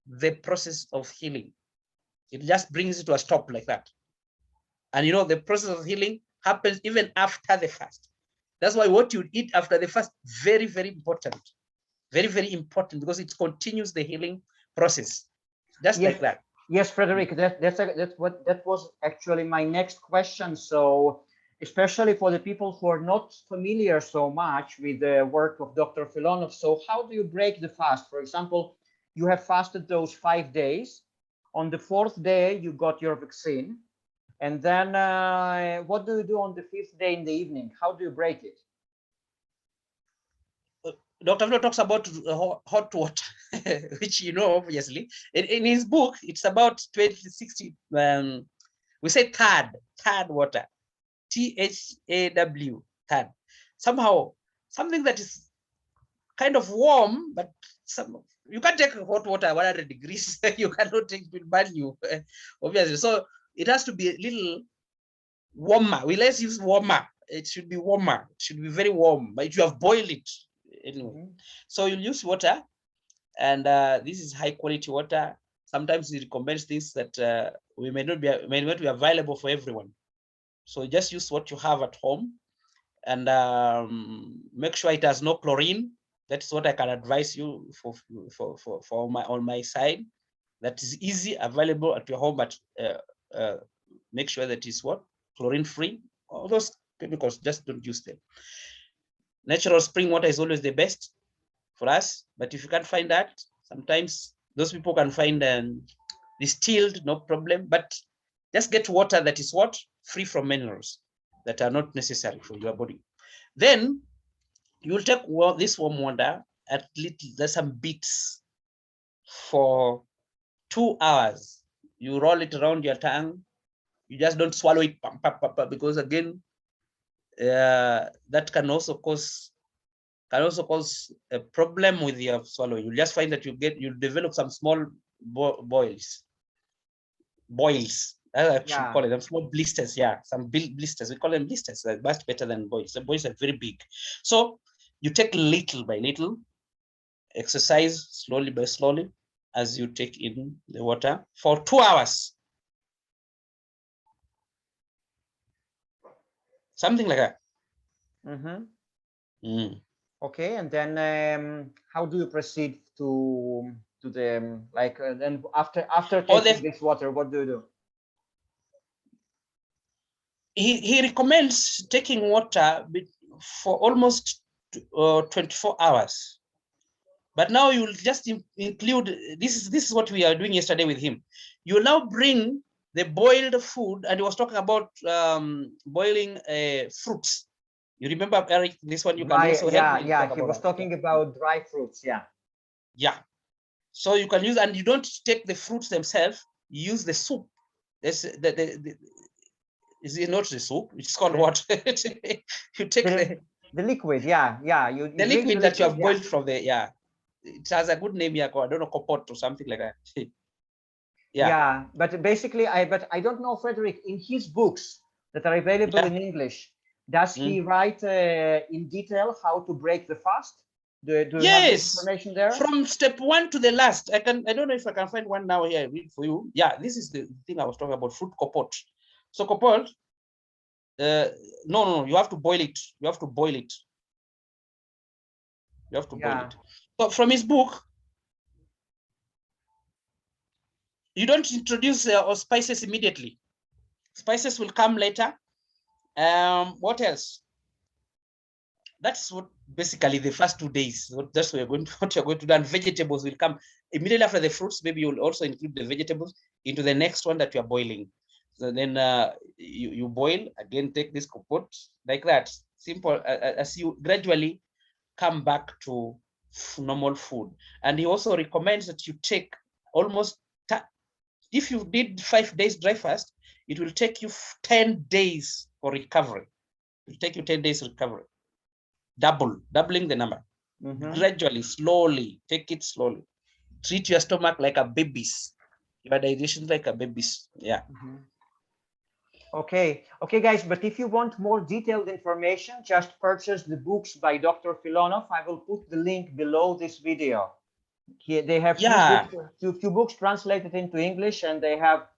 the process of healing. It just brings it to a stop like that. And you know, the process of healing happens even after the fast. That's why what you eat after the fast, very, very important. Very, very important, because it continues the healing process. Just Yes. like that. Yes, Frederick, that was actually my next question. So, especially for the people who are not familiar so much with the work of Dr. Filonov, so how do you break the fast? For example, you have fasted those 5 days. On the 4th day, you got your vaccine. And then what do you do on the 5th day in the evening? How do you break it? Dr. Flo talks about hot water, which you know, obviously. In his book, it's about 60. We say third water, THAW, third. Somehow, something that is kind of warm, but you can't take hot water 100 degrees. You cannot take it, will burn you, obviously. So it has to be a little warmer. Let's use warmer. It should be warmer. It should be very warm, but you have boiled it anyway. So you'll use water, and this is high quality water. Sometimes it recommends things that may not be available for everyone. So just use what you have at home, and make sure it has no chlorine. That's what I can advise you on my side. That is easy, available at your home, but make sure that it's what? Chlorine free. All those chemicals, just don't use them. Natural spring water is always the best for us, but if you can't find that, sometimes those people can find distilled, no problem, but just get water that is what? Free from minerals that are not necessary for your body. Then you will take this warm water, at little, there's some beats for 2 hours. You roll it around your tongue. You just don't swallow it, because again, that can also cause a problem with your swallowing. You'll just find that you'll develop some small boils. I actually call it them small blisters. Yeah, some blisters. We call them blisters. They're much better than boils. The boils are very big. So you take little by little, exercise slowly by slowly as you take in the water for 2 hours. Something like that. Okay, and then how do you proceed to the then after taking this water, what do you do? He recommends taking water for almost 24 hours. But now you'll just include, this is what we are doing yesterday with him. You now bring the boiled food, and he was talking about boiling fruits. You remember, Arik, this one you can also help me. Yeah, he was talking about dry fruits, yeah. So you can use, and you don't take the fruits themselves, you use the soup. Is it not the soup? It's called what? You take the liquid, yeah. You the liquid that you have boiled from the, it has a good name here, I don't know, kopot or something like that. Yeah, but basically, I don't know, Frederick, in his books that are available in English, does he write in detail how to break the fast? Do you have this information there? From step 1 to the last. I don't know if I can find one now here. Read for you. Yeah, this is the thing I was talking about, fruit kopot. So kopot, no, you have to boil it. You have to boil it. So from his book, you don't introduce spices immediately. Spices will come later. What else? That's what basically the first 2 days. That's what you're going to do. And vegetables will come immediately after the fruits. Maybe you'll also include the vegetables into the next one that you're boiling. So then you boil again. Take this kopot like that. Simple. As you gradually come back to normal food. And he also recommends that you take almost, if you did 5 days dry fast, it will take you 10 days for recovery. It will take you 10 days recovery. Doubling the number. Gradually, slowly, take it slowly. Treat your stomach like a baby's. Your digestion like a baby's. Yeah. Okay, guys, but if you want more detailed information, just purchase the books by Dr. Filonov. I will put the link below this video. Here, they have Yeah. few books translated into English, and they have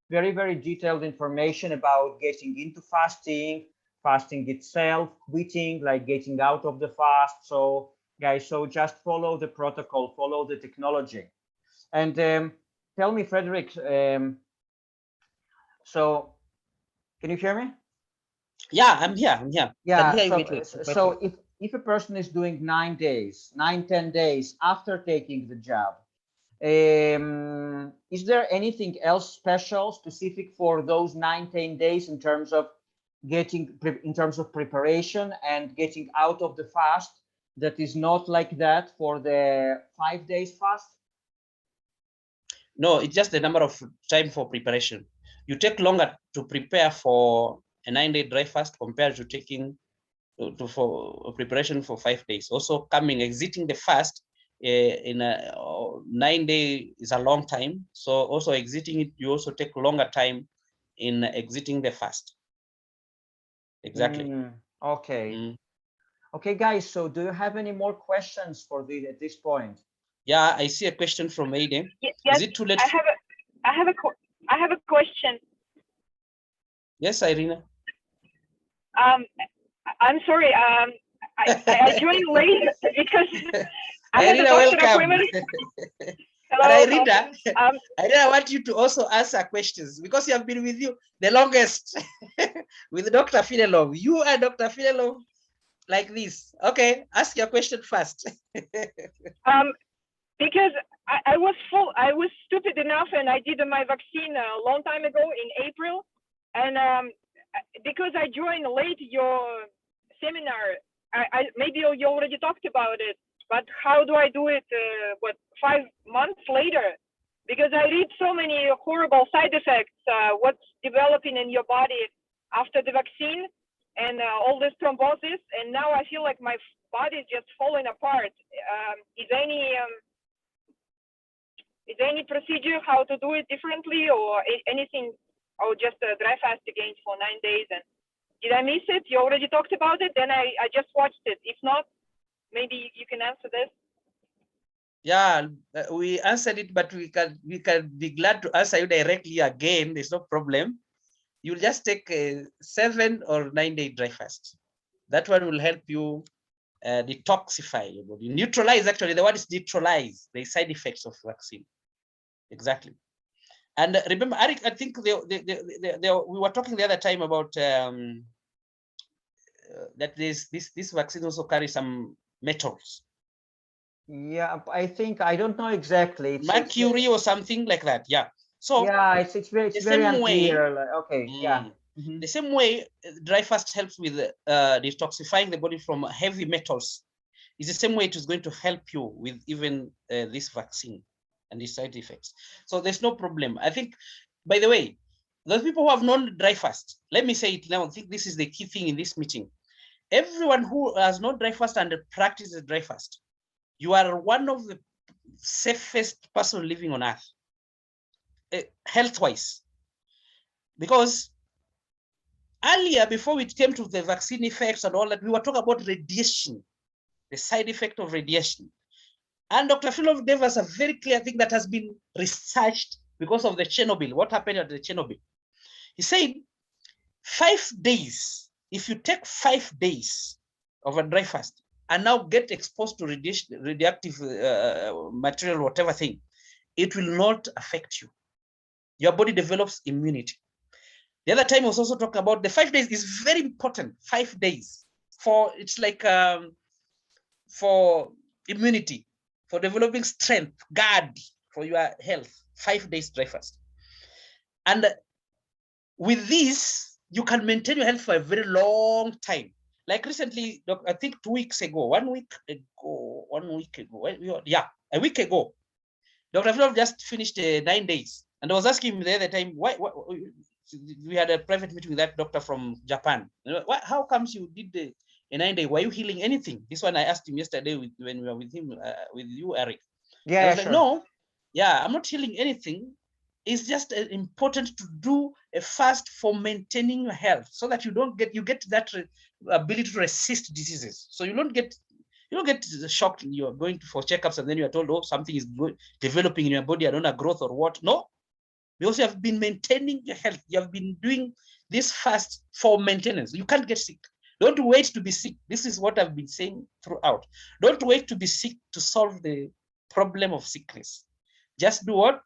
very, very detailed information about getting into fasting, fasting itself, quitting, like getting out of the fast. So, guys, so just follow the protocol, follow the technology. And tell me, Frederick, so can you hear me? Yeah, I'm here. I'm here. Yeah, Can hear so, you very so if a person is doing 9 days, 10 days after taking the jab, is there anything else special, specific for those 10 days in terms of in terms of preparation and getting out of the fast that is not like that for the 5 days fast? No, it's just the number of time for preparation. You take longer to prepare for a 9-day dry fast compared to taking for preparation for 5 days. Also, exiting the fast in a 9 day is a long time. So also exiting it, you also take longer time in exiting the fast. Exactly. Okay. Okay, guys. So, do you have any more questions for at this point? Yeah, I see a question from Aiden. Yes, is it too late? I have a question. Yes, Irina. I'm sorry. I joined late because I had a Irina, doctor appointment. Hello. Irina, I want you to also answer questions because you have been with you the longest with Dr. Filonov. You and Dr. Filonov like this. Okay, ask your question first. Because I was stupid enough and I did my vaccine a long time ago in April. And because I joined late your seminar, maybe you already talked about it, but how do I do it, 5 months later? Because I read so many horrible side effects, what's developing in your body after the vaccine and all this thrombosis. And now I feel like my body is just falling apart. Is there any procedure how to do it differently or anything, or just a dry fast again for 9 days? And did I miss it? You already talked about it. Then I just watched it. If not, maybe you can answer this. Yeah, we answered it, but we can be glad to answer you directly again. There's no problem. You'll just take a 7 or 9 day dry fast. That one will help you detoxify your body. Neutralize, actually, the word is neutralize the side effects of vaccine. Exactly. And remember, Arik, I think we were talking the other time about that this vaccine also carries some metals. Yeah, I think, I don't know exactly. Mercury or something like that. Yeah. So yeah, it's very unclear. Okay. Yeah. The same way dry fast helps with detoxifying the body from heavy metals. It's the same way it is going to help you with even this vaccine and the side effects. So there's no problem. I think, by the way, those people who have known dry fast, let me say it now. I think this is the key thing in this meeting. Everyone who has known dry fast and practices dry fast, you are one of the safest person living on earth, health-wise, because earlier, before we came to the vaccine effects and all that, we were talking about radiation, the side effect of radiation. And Dr. Filonov gave us a very clear thing that has been researched because of the Chernobyl, what happened at the Chernobyl. He said, 5 days, if you take 5 days of a dry fast and now get exposed to radioactive material, whatever thing, it will not affect you. Your body develops immunity. The other time I was also talking about the 5 days is very important. 5 days it's like for immunity, for developing strength, guard for your health. 5 days dry fast. And with this, you can maintain your health for a very long time. Like recently, I think 2 weeks ago, 1 week ago, a week ago, Dr. Filonov just finished 9 days. And I was asking him the other time, why we had a private meeting with that doctor from Japan. How comes you did a 9 day? Were you healing anything? This one I asked him yesterday when we were with him, with you, Arik. Yeah, I was like, no, yeah, I'm not healing anything. it's just important to do a fast for maintaining your health, so that you get that ability to resist diseases. So you don't get shocked. You're going for checkups and then you are told, oh, something is developing in your body, I don't know, growth or what. No, because you have been maintaining your health. You have been doing this fast for maintenance. You can't get sick. Don't wait to be sick. This is what I've been saying throughout. Don't wait to be sick to solve the problem of sickness. Just do what?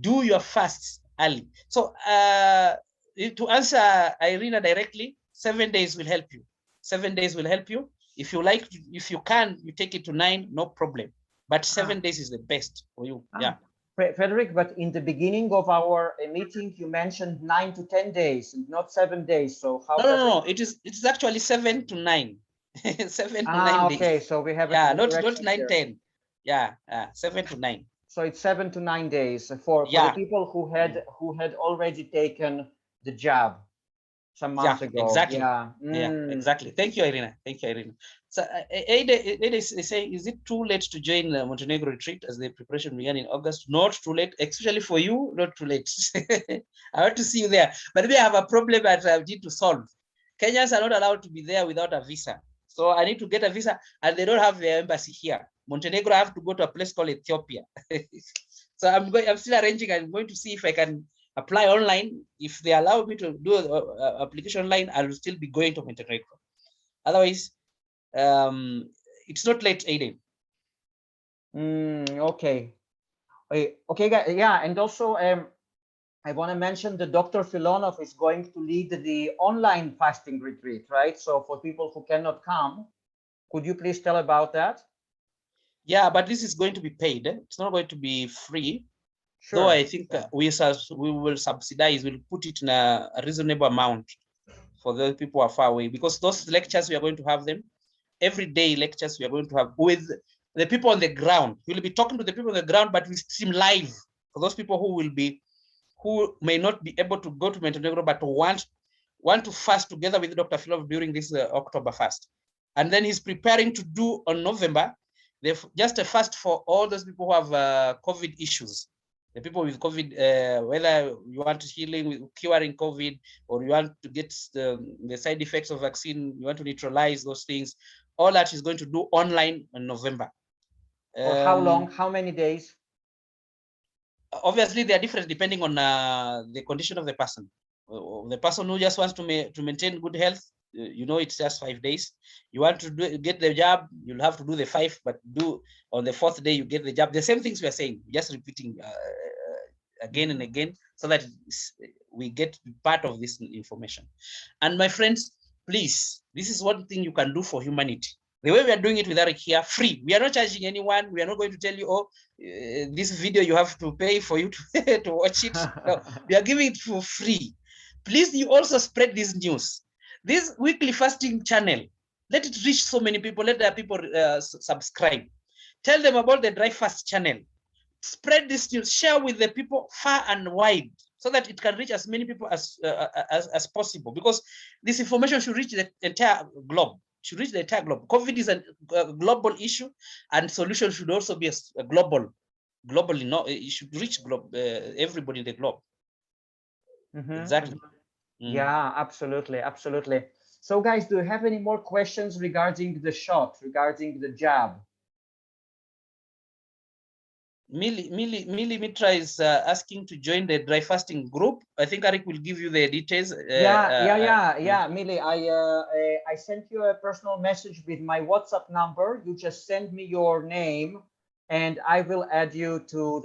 Do your fasts early. So to answer Irina directly, 7 days will help you. 7 days will help you. If you like, if you can, you take it to 9, no problem. But 7 days is the best for you. Yeah. Frederick, but in the beginning of our meeting, you mentioned 9 to 10 days, not 7 days. So how? No. It's actually 7 to 9. 7 to 9 days. Okay, so we have not 9, 10. Yeah, 7 to 9. So it's 7 to 9 days for the people who had already taken the jab some months ago. Exactly. Yeah, exactly. Thank you, Irina. So Ada is saying, is it too late to join the Montenegro retreat as the preparation began in August? Not too late, especially for you, not too late. I want to see you there, but we have a problem that I need to solve. Kenyans are not allowed to be there without a visa. So I need to get a visa, and they don't have their embassy here. Montenegro, I have to go to a place called Ethiopia. So I'm still arranging. I'm going to see if I can apply online. If they allow me to do an application online, I will still be going to Montenegro. Otherwise, it's not late, Aiden. Okay, guys. Yeah, and also I want to mention that Dr. Filonov is going to lead the online fasting retreat, right? So for people who cannot come, could you please tell about that? Yeah, but this is going to be paid. It's not going to be free. Sure. Though I think we will subsidize, we'll put it in a reasonable amount for the people who are far away, because those lectures, we are going to have them every day. Lectures we are going to have with the people on the ground. We'll be talking to the people on the ground, but we stream live for those people who may not be able to go to Montenegro, but want to fast together with Dr. Filonov during this October fast. And then he's preparing to do on November, just a fast for all those people who have COVID issues. The people with COVID, whether you want healing, curing COVID, or you want to get the side effects of vaccine, you want to neutralize those things, all that is going to do online in November. For how long? How many days? Obviously, they are different depending on the condition of the person. The person who just wants to maintain good health, it's just 5 days. You want to get the jab, you'll have to do the 5, but do on the 4th day you get the jab. The same things we are saying, just repeating again and again, so that we get part of this information. And my friends, please, this is one thing you can do for humanity. The way we are doing it with Arik here, free. We are not charging anyone. We are not going to tell you, oh, this video you have to pay for you to watch it. No, we are giving it for free. Please, you also spread this news. This weekly fasting channel, let it reach so many people. Let the people subscribe. Tell them about the dry fast channel. Spread this news. Share with the people far and wide, so that it can reach as many people as possible. Because this information should reach the entire globe. Should reach the entire globe. COVID is a global issue, and solution should also be a globally. No, it should reach everybody in the globe. Exactly. Yeah, absolutely. So guys, do you have any more questions regarding the shot, regarding the jab? Mili Mitra is asking to join the dry fasting group. I think Arik will give you the details. Yeah, Mili, I sent you a personal message with my WhatsApp number. You just send me your name, and I will add you to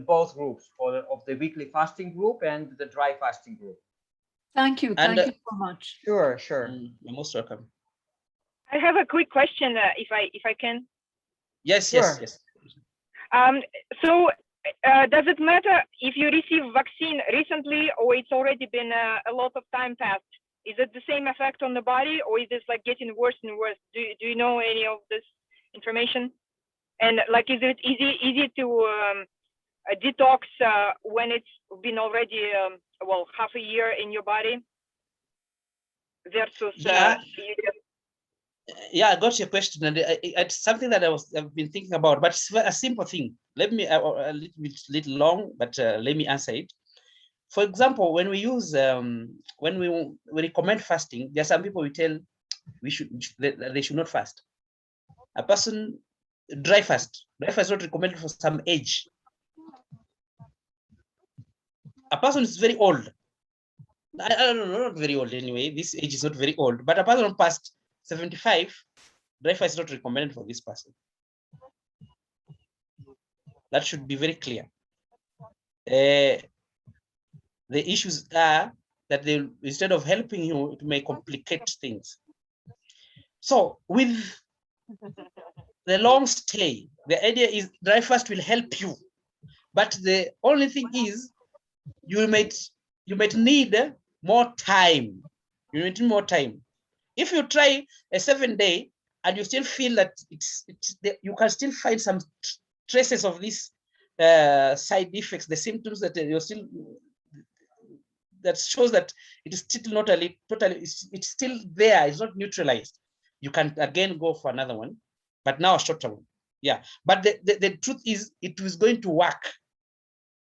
both groups, of the weekly fasting group and the dry fasting group. Thank you so much. Sure. You're most welcome. I have a quick question, if I can. Yes. So does it matter if you receive vaccine recently, or it's already been a lot of time passed? Is it the same effect on the body, or is this like getting worse and worse? Do you know any of this information? And like, is it easy to detox when it's been already half a year in your body versus Yeah, I got your question, and it's something that I've been thinking about, but it's a simple thing. Let me a little long, but let me answer it. For example, when we use when we recommend fasting, there are some people we tell they should not fast. A person dry fast is not recommended for some age. A person is very old. I don't know, not very old anyway. This age is not very old, but a person past 75, dry fast is not recommended for this person. That should be very clear. The issues are that they, instead of helping you, it may complicate things. So with the long stay, the idea is dry fast will help you, but the only thing is you might need more time. You need more time. If you try a 7-day and you still feel that you can still find some traces of these side effects, the symptoms that you're still, that shows that it is still not totally, it's still there, it's not neutralized. You can again go for another one, but now a shorter one. Yeah, but the truth is it is going to work.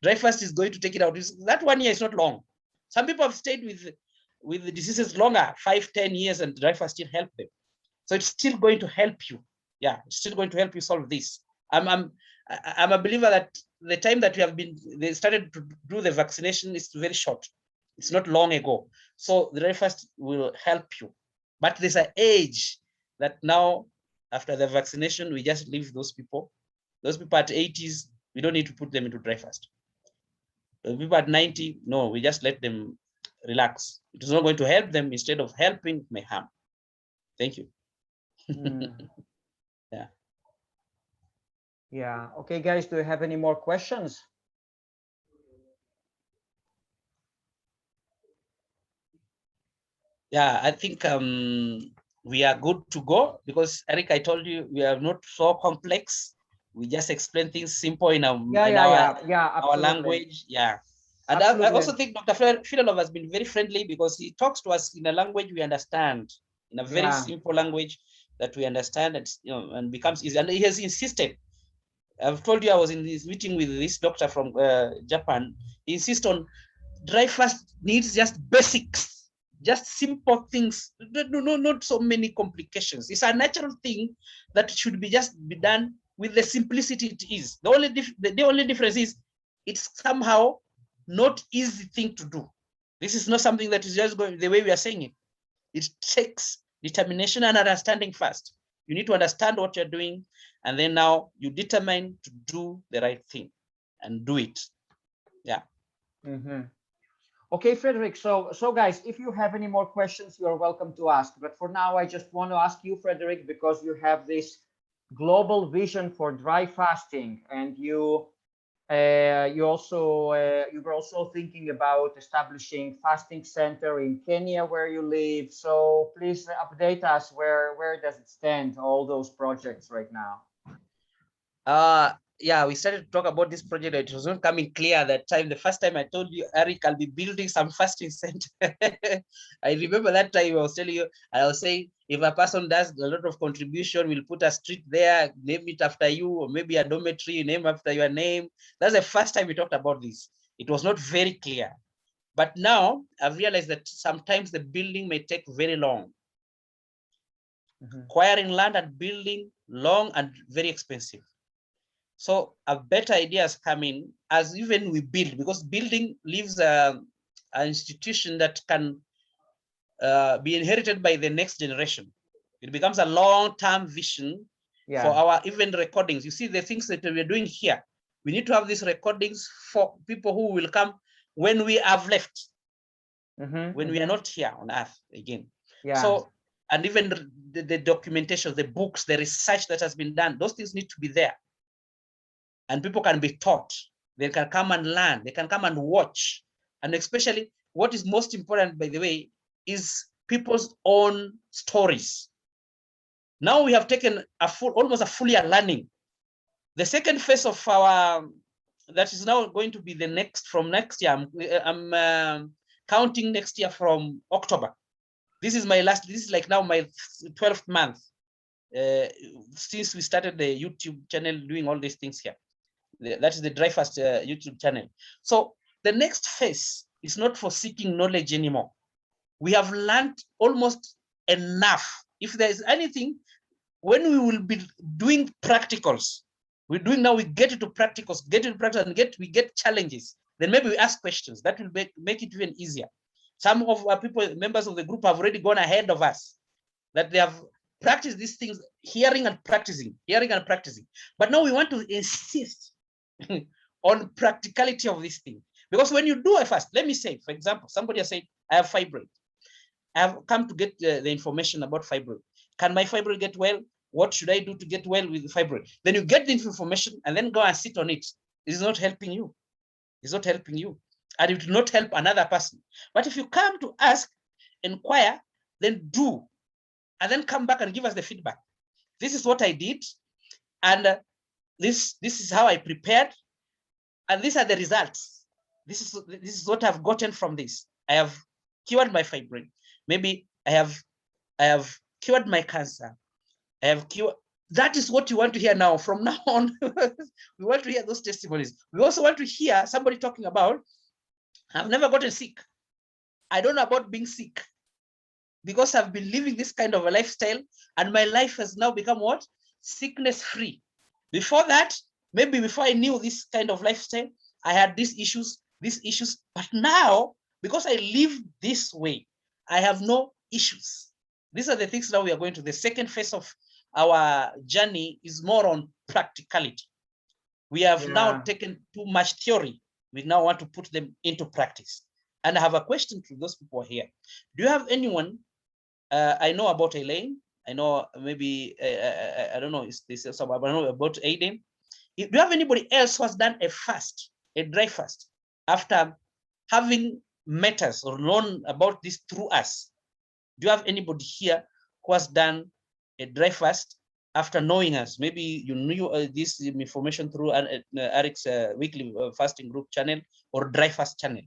Dry fast is going to take it out. That 1 year is not long. Some people have stayed with the diseases longer, 5-10 years, and dry fast still help them. So it's still going to help you. Yeah, it's still going to help you solve this. I'm a believer that the time that they started to do the vaccination is very short. It's not long ago. So the dry fast will help you. But there's an age that now, after the vaccination, we just leave those people. Those people at 80s, we don't need to put them into dry fast. The people at 90, no, we just let them relax. It is not going to help them. Instead of helping, it may harm. Thank you. Yeah. Yeah. Okay, guys, do you have any more questions? Yeah, I think we are good to go, because Arik, I told you we are not so complex. We just explain things simple in our our language. Yeah. And I also think Dr. Filonov has been very friendly, because he talks to us in a language we understand, in a very simple language that we understand, and and becomes easy. And he has insisted. I've told you I was in this meeting with this doctor from Japan. He insists on dry fast needs just basics, just simple things, not so many complications. It's a natural thing that should be done with the simplicity it is. The only difference is it's somehow not easy thing to do. This is not something that is just going the way we are saying it. It takes determination and understanding first. You need to understand what you're doing, and then now you determine to do the right thing and do it. Yeah. Okay, Frederick. So guys, if you have any more questions, you are welcome to ask. But for now, I just want to ask you, Frederick, because you have this global vision for dry fasting, and you were also thinking about establishing fasting center in Kenya where you live. So please update us, where does it stand, all those projects right now? Yeah, we started to talk about this project. It was not coming clear at that time. The first time I told you, Arik, I'll be building some fasting center. I remember that time I was telling you, I was saying, if a person does a lot of contribution, we'll put a street there, name it after you, or maybe a dormitory, name after your name. That's the first time we talked about this. It was not very clear. But now I've realized that sometimes the building may take very long. Acquiring land and building, long and very expensive. So a better idea has come in as even we build, because building leaves an institution that can be inherited by the next generation. It becomes a long-term vision for our even recordings. You see the things that we're doing here. We need to have these recordings for people who will come when we have left, when we are not here on earth again. So, and even the documentation, the books, the research that has been done, those things need to be there. And people can be taught. They can come and learn. They can come and watch. And especially what is most important, by the way, is people's own stories. Now we have taken almost a full year learning. The second phase of our, that is now going to be from next year. I'm counting next year from October. This is like now my 12th month since we started the YouTube channel doing all these things here. That is the Dry Fast YouTube channel. So the next phase is not for seeking knowledge anymore. We have learned almost enough. If there is anything, when we will be doing practicals, we get into practicals, and we get challenges. Then maybe we ask questions. That will make it even easier. Some of our members of the group have already gone ahead of us, that they have practiced these things, hearing and practicing. But now we want to insist on practicality of this thing. Because when you do a fast, let me say, for example, somebody has said, I have fibroid. I have come to get the information about fibroid. Can my fibroid get well? What should I do to get well with the fibroid? Then you get the information and then go and sit on it. It is not helping you. It's not helping you. And it will not help another person. But if you come to ask, inquire, then do, and then come back and give us the feedback. This is what I did. And this is how I prepared. And these are the results. This is what I've gotten from this. I have cured my fibroid. Maybe I have cured my cancer. I have cured. That is what you want to hear now. From now on, we want to hear those testimonies. We also want to hear somebody talking about, I've never gotten sick. I don't know about being sick, because I've been living this kind of a lifestyle, and my life has now become what? Sickness-free. Before that, maybe before I knew this kind of lifestyle, I had these issues, but now, because I live this way, I have no issues. These are the things that we are going to. The second phase of our journey is more on practicality. We have now taken too much theory. We now want to put them into practice. And I have a question to those people here. Do you have anyone? I know about Elaine. I know maybe, I don't know, is this somebody? I know about Aiden. Do you have anybody else who has done a fast, a dry fast, after having met us or known about this through us? Do you have anybody here who has done a dry fast after knowing us? Maybe you knew this information through Arik's weekly fasting group channel or dry fast channel,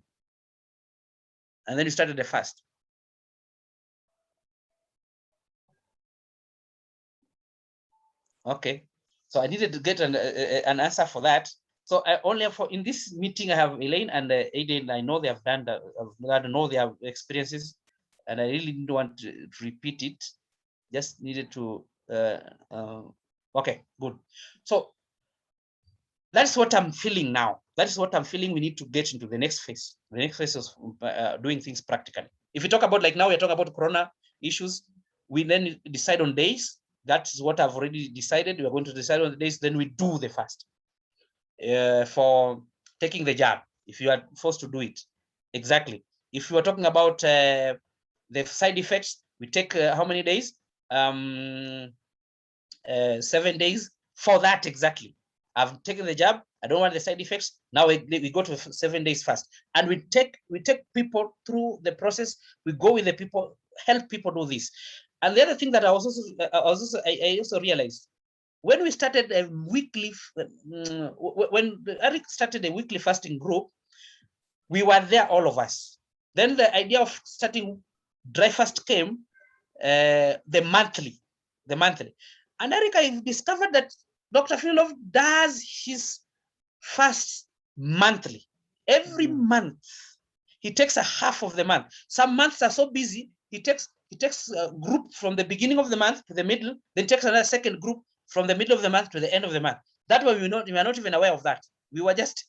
and then you started a fast. Okay, so I needed to get an answer for that. So I only in this meeting I have Elaine and Aiden. I know they have done that. I know they have experiences, and I really didn't want to repeat it. Just needed to. Okay, good. So that's what I'm feeling now. That is what I'm feeling. We need to get into the next phase. The next phase is doing things practically. If we talk about, like now we're talking about corona issues, we then decide on days. That's what I've already decided. We're going to decide on the days, then we do the fast. For taking the jab, if you are forced to do it. Exactly. If you are talking about the side effects, we take how many days? 7 days for that exactly. I've taken the jab. I don't want the side effects. Now we go to 7 days fast, and we take people through the process. We go with the people, help people do this. And the other thing that I also realized, when we started a weekly, when Arik started a weekly fasting group, we were there, all of us. Then the idea of starting dry fast came, the monthly. And Arik, I discovered that Dr. Filonov does his fast monthly. Every month, he takes a half of the month. Some months are so busy, he takes a group from the beginning of the month to the middle, then takes another second group from the middle of the month to the end of the month. That way we are not even aware of that. We were just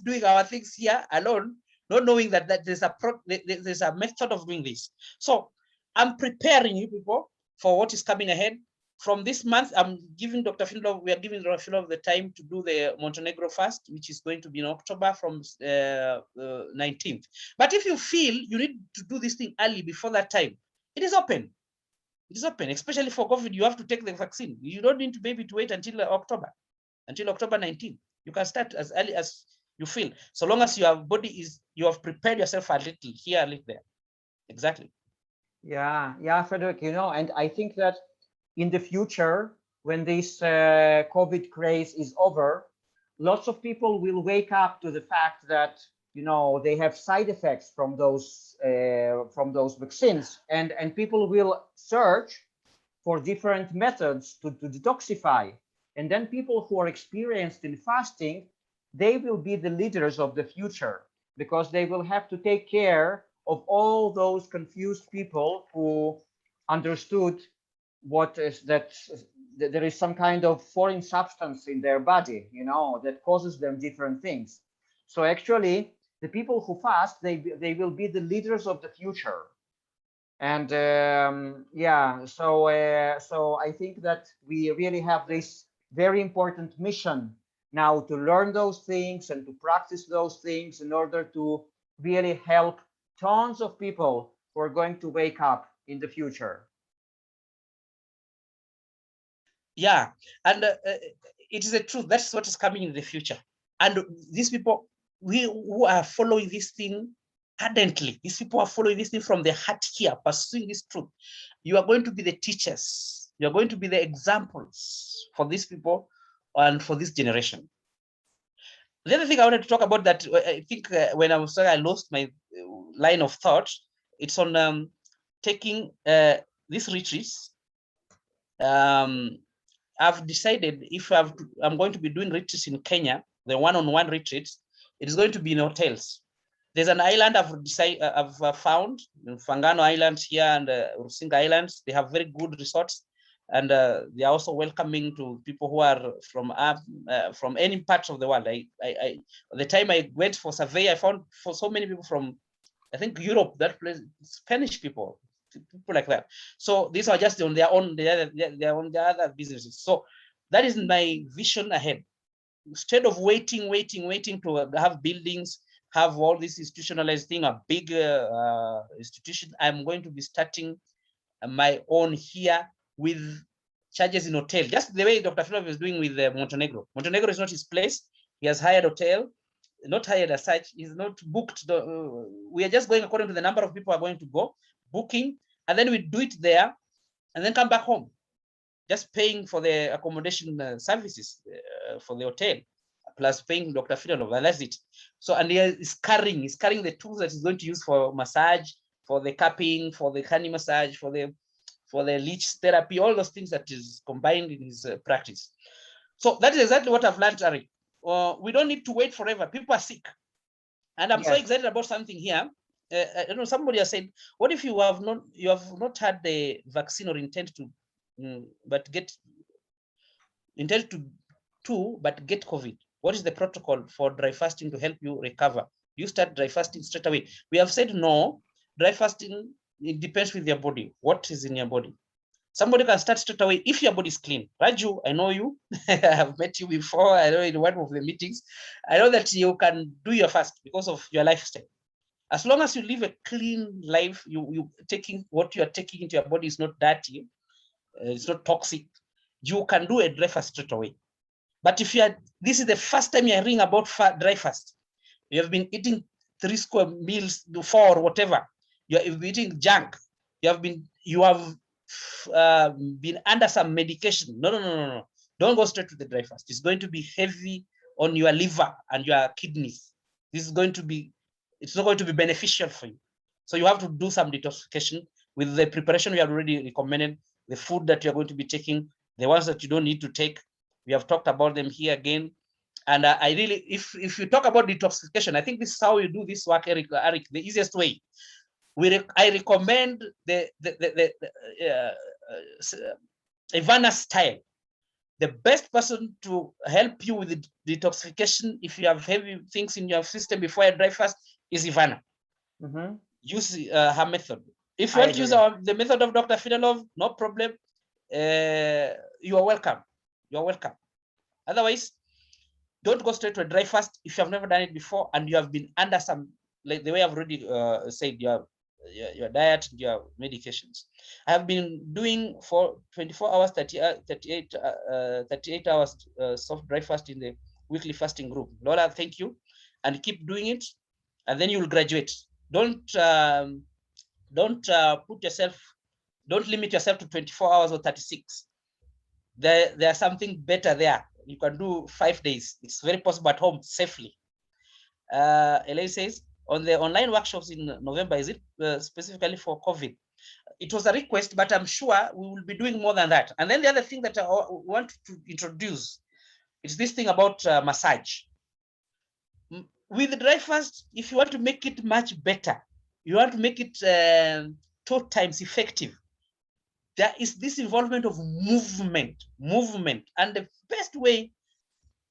doing our things here alone, not knowing that there's a method of doing this. So I'm preparing you people for what is coming ahead. From this month, I'm giving Dr. Filonov, we are giving Dr. Filonov the time to do the Montenegro fast, which is going to be in October from 19th. But if you feel you need to do this thing early before that time, it is open. It is open, especially for COVID. You have to take the vaccine. You don't need to maybe to wait until October 19th. You can start as early as you feel, so long as your body is, you have prepared yourself a little here, a little there. Exactly. Yeah, Frederick, and I think that in the future, when this COVID craze is over, lots of people will wake up to the fact that you know, they have side effects from those vaccines, and people will search for different methods to detoxify. And then people who are experienced in fasting, they will be the leaders of the future, because they will have to take care of all those confused people who understood what is that there is some kind of foreign substance in their body, you know, that causes them different things. So actually, the people who fast, they will be the leaders of the future. And yeah, so I think that we really have this very important mission now to learn those things and to practice those things in order to really help tons of people who are going to wake up in the future. Yeah, and it is the truth. That's what is coming in the future. And these people, we who are following this thing ardently, these people are following this thing from the heart here, pursuing this truth. You are going to be the teachers. You are going to be the examples for these people and for this generation. The other thing I wanted to talk about that I think when I was saying I lost my line of thought, it's on taking these retreats. I've decided if I'm going to be doing retreats in Kenya, the one-on-one retreats, it is going to be in hotels. There's an island I've found, Fangano Islands here and Rusinga Islands. They have very good resorts, and they are also welcoming to people who are from any parts of the world. The time I went for survey, I found for so many people from, I think, Europe, that place, Spanish people like that. So these are just on their own, they're on their other businesses. So that is my vision ahead. Instead of waiting to have buildings, have all this institutionalized thing, a big institution, I'm going to be starting my own here with charges in hotel, just the way Dr. Filonov is doing with Montenegro. Montenegro is not his place. He has hired hotel, not hired as such. He's not booked. We are just going according to the number of people who are going to go, booking, and then we do it there, and then come back home, just paying for the accommodation services for the hotel, plus paying Dr. Filonov, and that's it. So, and he's carrying the tools that he's going to use for massage, for the cupping, for the honey massage, for the leech therapy, all those things that is combined in his practice. So that is exactly what I've learned, Arik. We don't need to wait forever. People are sick. And I'm so excited about something here. I don't know, somebody has said, what if you have not had the vaccine or intend to, but get COVID? What is the protocol for dry fasting to help you recover? You start dry fasting straight away. We have said no, dry fasting, it depends with your body. What is in your body? Somebody can start straight away if your body is clean. Raju, I know you. I have met you before. I know in one of the meetings. I know that you can do your fast because of your lifestyle. As long as you live a clean life, you taking what you are taking into your body is not dirty, it's not toxic, you can do a dry fast straight away. But if this is the first time you're hearing about dry fast, you have been eating 3 square meals, 4 or whatever, you've been eating junk, you have been under some medication. No. Don't go straight to the dry fast. It's going to be heavy on your liver and your kidneys. This is going to be, it's not going to be beneficial for you. So you have to do some detoxification with the preparation we have already recommended, the food that you're going to be taking, the ones that you don't need to take. We have talked about them here again. And I really, if you talk about detoxification, I think this is how you do this work, Arik, the easiest way. I recommend the Ivana style. The best person to help you with the detoxification, if you have heavy things in your system before a dry fast, is Ivana. Use her method. If you want to use the method of Dr. Filonov, no problem. You are welcome. You are welcome. Otherwise, don't go straight to a dry fast if you have never done it before and you have been under some, like the way I've already said, your diet, your medications. I have been doing for 24 hours, 38 hours soft dry fast in the weekly fasting group. Lola, thank you, and keep doing it, and then you will graduate. Don't limit yourself to 24 hours or 36. There's something better there. You can do 5 days. It's very possible at home safely. Elaine says, on the online workshops in November, is it specifically for COVID? It was a request, but I'm sure we will be doing more than that. And then the other thing that I want to introduce is this thing about massage. With dry fast, if you want to make it much better, you want to make it 2 times effective, there is this involvement of movement. And the best way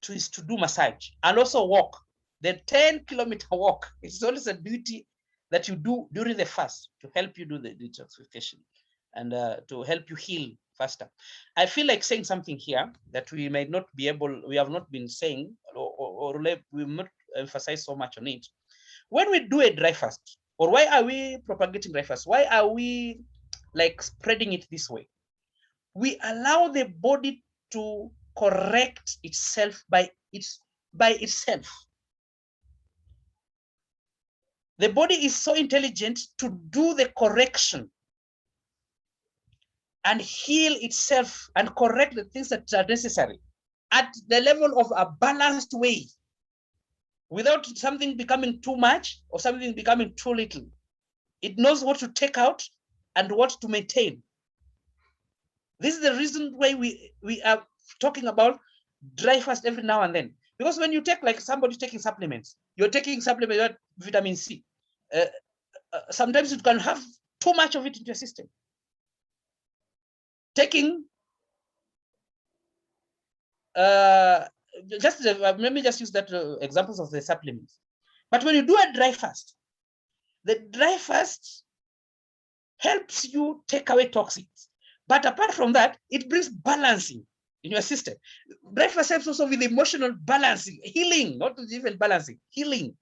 is to do massage and also walk. The 10-kilometer walk is always a duty that you do during the fast to help you do the detoxification and to help you heal faster. I feel like saying something here that we have not been saying, or we will not emphasize so much on it. When we do a dry fast, or why are we propagating dry fast? Why are we like spreading it this way? We allow the body to correct itself by itself. The body is so intelligent to do the correction and heal itself and correct the things that are necessary at the level of a balanced way, without something becoming too much or something becoming too little. It knows what to take out and what to maintain. This is the reason why we are talking about dry fast every now and then. Because when you take, like somebody taking supplements, you're taking supplements like vitamin C. Sometimes you can have too much of it in your system. Taking let me just use that examples of the supplements. But when you do a dry fast, the dry fast helps you take away toxins. But apart from that, it brings balancing in your system. Dry fast helps also with emotional balancing, healing, not even balancing, healing,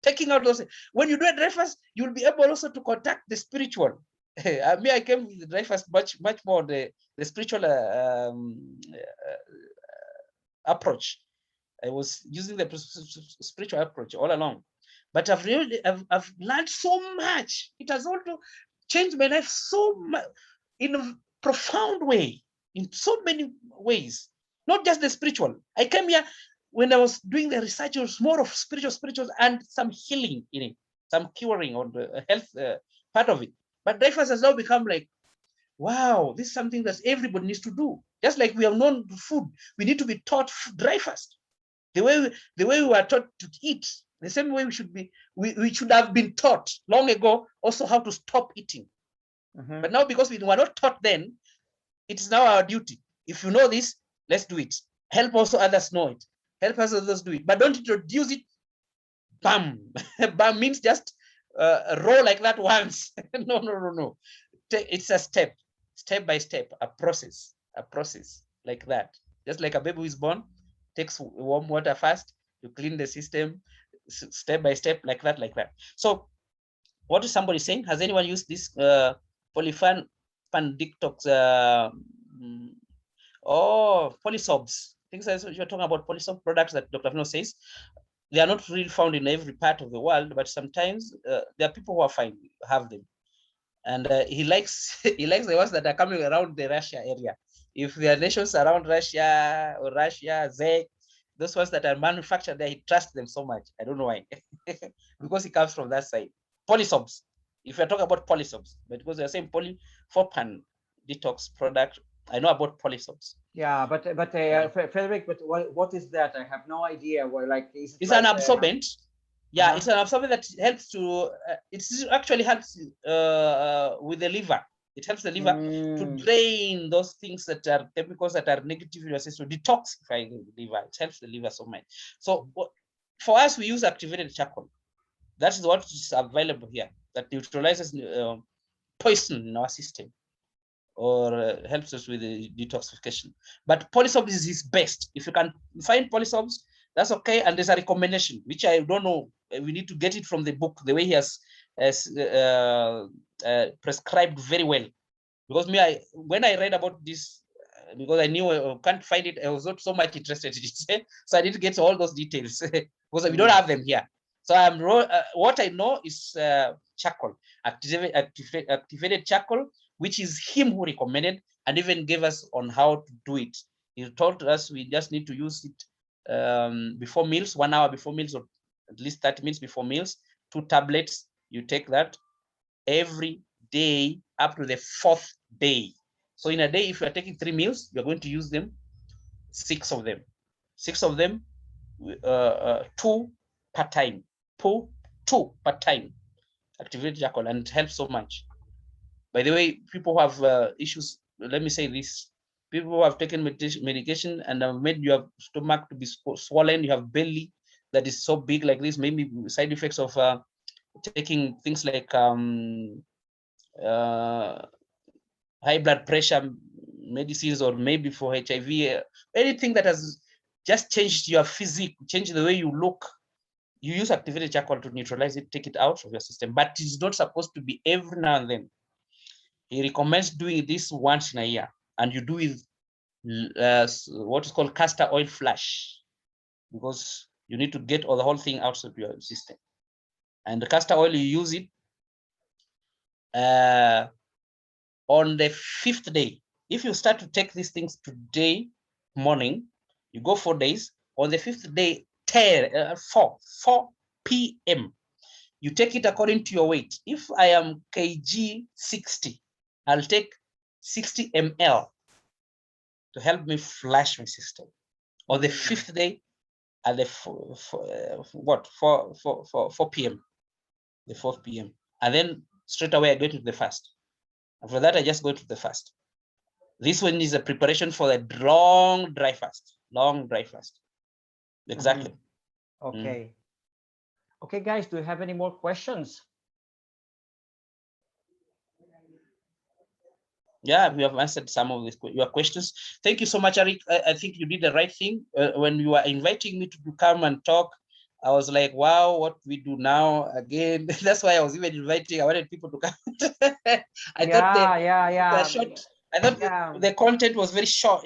taking out those. When you do a dry fast, you'll be able also to contact the spiritual. I came with the dry fast much more the spiritual approach. I was using the spiritual approach all along, but I've learned so much. It has also changed my life so much in a profound way, in so many ways, not just the spiritual. I came here when I was doing the research, it was more of spiritual and some healing in it, some curing or the health part of it. But dry fast has now become like, wow, this is something that everybody needs to do. Just like we have known food, we need to be taught dry fast. The way we were taught to eat, the same way we should have been taught long ago also how to stop eating. But now, because we were not taught then, it is now our duty. If you know this, let's do it. Help also others know it. Help us others do it. But don't introduce it, bam. Bam means just roll like that once. No. It's a step by step, a process like that. Just like a baby who is born, takes warm water first, you clean the system, step by step, like that. So what is somebody saying? Has anyone used this polyfan detox polysobs? Things that you're talking about, polysob products that Dr. Filonov says. They are not really found in every part of the world, but sometimes there are people who have them. And he likes the ones that are coming around the Russia area. If there are nations around Russia or Czech, those ones that are manufactured there, he trusts them so much. I don't know why. Because he comes from that side. Polysobs. If you're talking about polysobs, but because they're saying polyforpan detox product, I know about polysobs. Yeah, but Frederick, but what is that? I have no idea. What, like, is it it's like an absorbent. Yeah, it's an absorbent that helps to. It actually helps with the liver. It helps the liver to drain those things that are chemicals that are negative in your system, detoxify the liver. It helps the liver so much. So for us, we use activated charcoal. That is what is available here. That neutralizes poison in our system, or helps us with the detoxification. But polysobs is best. If you can find polysobs, that's okay. And there's a recommendation, which I don't know. We need to get it from the book, the way he has prescribed very well. Because when I read about this, because I knew I can't find it, I was not so much interested in it. So I didn't get all those details because we don't have them here. So what I know is charcoal, activated charcoal, which is him who recommended and even gave us on how to do it. He told us we just need to use it before meals, 1 hour before meals, or at least 30 minutes before meals, 2 tablets. You take that every day up to the 4th day. So in a day, if you are taking 3 meals, you're going to use them, 6 of them. 6 of them, 2 per time. 2 per time. Activated charcoal, and it helps so much. By the way, people who have issues, let me say this, people who have taken medication and have made your stomach to be swollen, you have belly that is so big like this, maybe side effects of taking things like high blood pressure medicines, or maybe for HIV, anything that has just changed your physique, changed the way you look, you use activated charcoal to neutralize it, take it out of your system. But it's not supposed to be every now and then. He recommends doing this once in a year, and you do with what is called castor oil flush, because you need to get all the whole thing out of your system. And the castor oil, you use it on the 5th day. If you start to take these things today morning, you go 4 days. On the 5th day, 4 p.m. you take it according to your weight. If I am kg 60, I'll take 60 ml to help me flush my system. On the 5th day, at the 4 p.m. the 4th p.m. And then straight away I go to the fast. After that, I just go to the fast. This one is a preparation for the long dry fast. Long dry fast. Exactly. Okay. Okay, guys, do you have any more questions? Yeah, we have answered some of your questions. Thank you so much, Arik. I think you did the right thing. When you were inviting me to come and talk, I was like, wow, what we do now again. That's why I was even inviting. I wanted people to come. I thought the content was very short.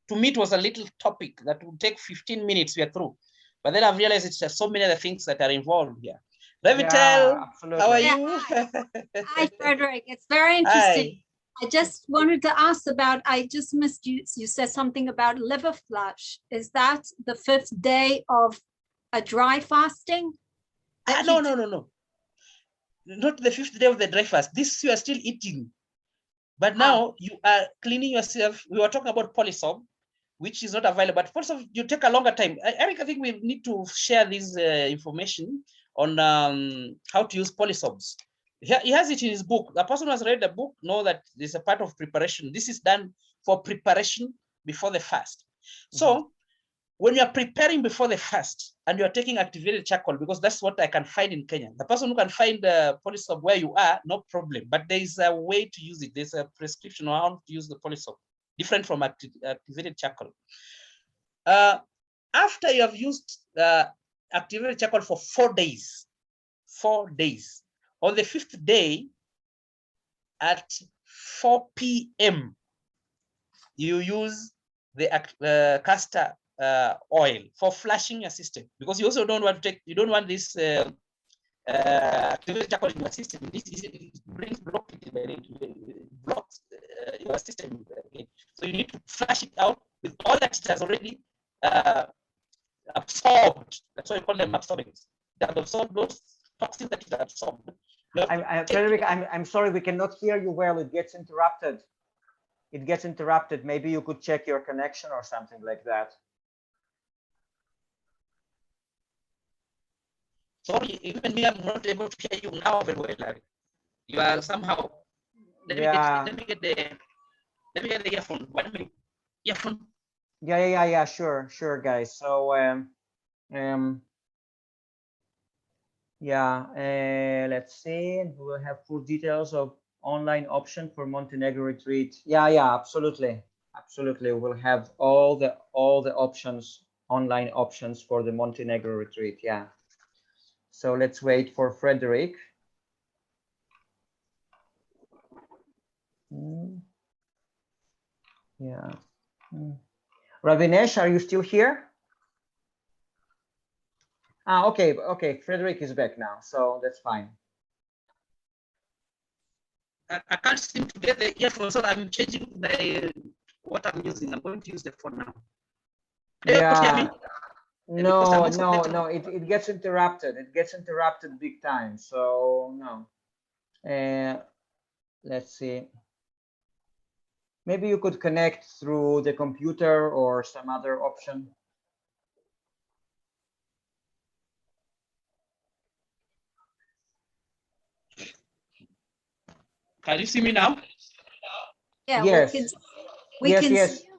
To me, it was a little topic that would take 15 minutes. We are through. But then I've realized it's just so many other things that are involved here. Revital, how are you? Hi, Frederick. It's very interesting. Hi. I just wanted to ask about, I just missed you. You said something about liver flush. Is that the 5th day of a dry fasting? No. Not the 5th day of the dry fast. This you are still eating. But now you are cleaning yourself. We were talking about polysob, which is not available. But polysob, you take a longer time. Arik, I think we need to share this information on how to use polysobs. He has it in his book. The person who has read the book know that there's a part of preparation. This is done for preparation before the fast. So when you are preparing before the fast and you are taking activated charcoal, because that's what I can find in Kenya. The person who can find the polysob where you are, no problem. But there is a way to use it. There's a prescription on how to use the polysob, different from activated charcoal. After you have used activated charcoal for 4 days, 4 days. On the 5th day at 4 p.m., you use the castor oil for flushing your system, because you also don't want to take, you don't want this activated charcoal in your system. This brings blockage, blocks your system again. So you need to flush it out with all that it has already absorbed. That's why we call them absorbents. They have absorbed those toxins that it absorbed. Frederick, I'm sorry, we cannot hear you well. It gets interrupted. It gets interrupted. Maybe you could check your connection or something like that. Sorry, even me, I'm not able to hear you now very well, Larry. You are somehow. Let me get the earphone. 1 minute. Earphone. Yeah. Sure, guys. So let's see. We will have full details of online option for Montenegro retreat. Yeah, absolutely. We'll have all the options, online options for the Montenegro retreat. Yeah. So let's wait for Frederick. Yeah. Ravinesh, are you still here? Okay. Frederick is back now, so that's fine. I can't seem to get the earphone, so I'm changing what I'm using. I'm going to use the phone now. No, no, it gets interrupted. It gets interrupted big time. So no. Let's see. Maybe you could connect through the computer or some other option. Can you see me now? Yeah, Yes. we Yes, can yes. see you,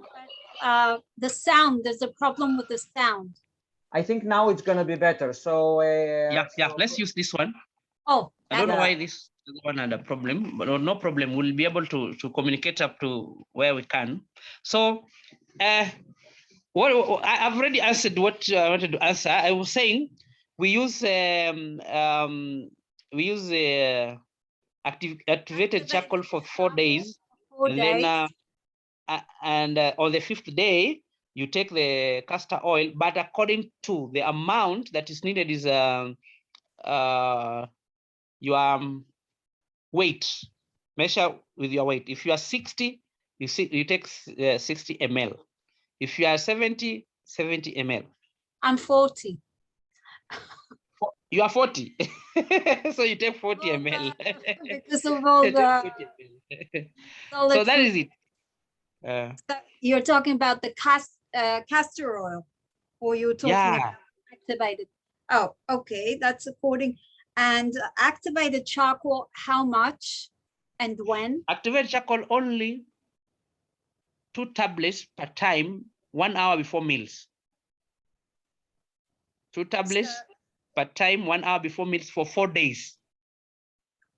but the sound, there's a problem with the sound. I think now it's gonna be better. So Yeah. so- Let's use this one. Oh, I don't know Yeah. why this one had a problem, but no problem. We'll be able to communicate up to where we can. So, what I've already answered what I wanted to answer. I was saying we use activated charcoal for 4 days, 4 and days. then on the 5th day you take the castor oil, but according to the amount that is needed is your weight. Measure with your weight. If you are 60, you take 60 ml. If you are 70 ml. I'm 40. You are 40. So you take 40 Well, ml. because of all You take the 40 ml. solid So that food. is it. You're talking about the castor oil, or you're talking Yeah. about activated. Oh, okay, that's according. And activated charcoal, how much and when? Activate charcoal only 2 tablets per time, 1 hour before meals. 2 tablets per time, 1 hour before meals for 4 days.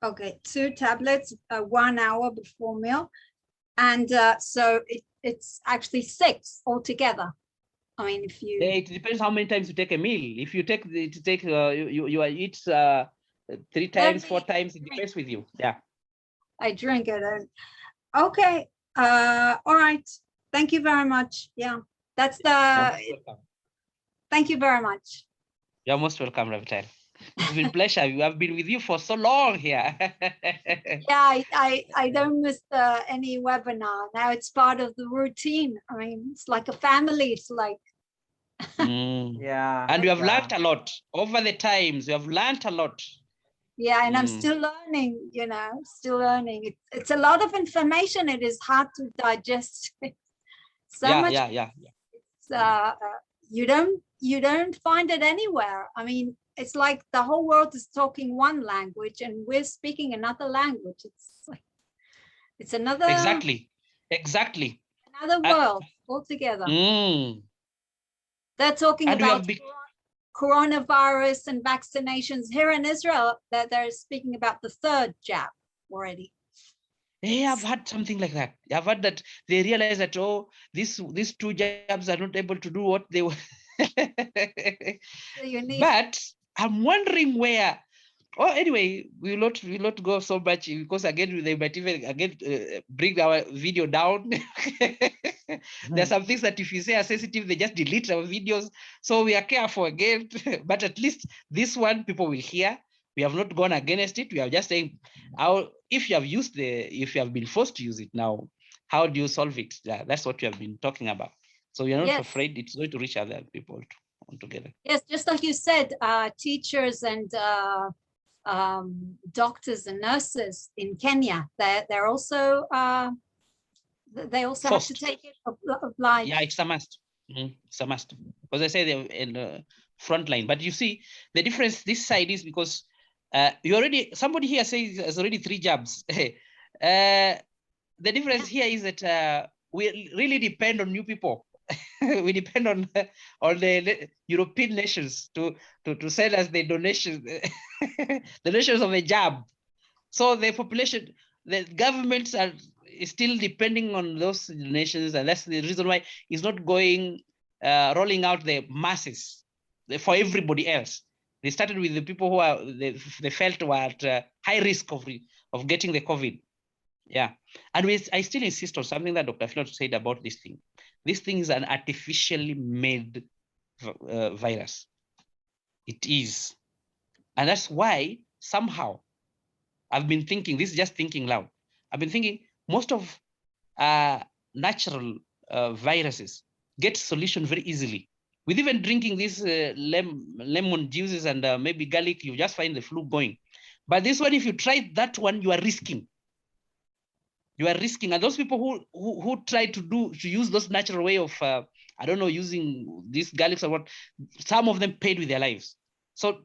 Okay, 2 tablets, 1 hour before meal. And so it's actually 6 altogether. I mean, if you It depends how many times you take a meal. If you take you eat 3 times, 4 times, it depends with you. Yeah. I drink it. Okay. All right. Thank you very much. Yeah, that's thank you very much. You're most welcome, Ravital. It's been a pleasure. I've been with you for so long here. Yeah, I don't miss any webinar. Now it's part of the routine. I mean, it's like a family. It's like Yeah. And you have yeah. learned a lot over the times. You have learned a lot. yeah, and I'm still learning. You know, still learning. It's a lot of information. It is hard to digest. So much. Yeah. It's, you don't find it anywhere. I mean, it's like the whole world is talking one language and we're speaking another language. It's like it's another Exactly. another world altogether. They're talking And we about have coronavirus and vaccinations here in Israel. That they're speaking about the 3rd jab already. Yeah, I've had something like that. I've had that they realize that, oh, these 2 jabs are not able to do what they were. So you need But I'm wondering where. Oh, anyway, we will not go so much because again they might even bring our video down. There are some things that if you say are sensitive, they just delete our videos. So we are careful again. But at least this one people will hear. We have not gone against it. We are just saying how if you have been forced to use it now, how do you solve it? Yeah, that's what we have been talking about. So we are not afraid it's going to reach other people together. Yes, just like you said, teachers and doctors and nurses in Kenya, they're also they also Forced. have to take it obliged. Yeah, it's a must. It's a must. Because I say they're in the front line. But you see, the difference this side is because somebody here says has already 3 jabs. The difference here is that we really depend on new people. We depend on the European nations to send us the donations, the donations of the jab. So the population, the governments are still depending on those nations, and that's the reason why it's not going rolling out the masses for everybody else. They started with the people who they felt were at high risk of getting the COVID. Yeah, and I still insist on something that Dr. Filonov said about this thing. This thing is an artificially made virus. It is, and that's why somehow I've been thinking. This is just thinking loud. I've been thinking most of natural viruses get solution very easily. With even drinking these lemon juices and maybe garlic, you just find the flu going. But this one, if you try that one, you are risking. You are risking. And those people who try to use those natural way of, I don't know, using these garlics or what, some of them paid with their lives. So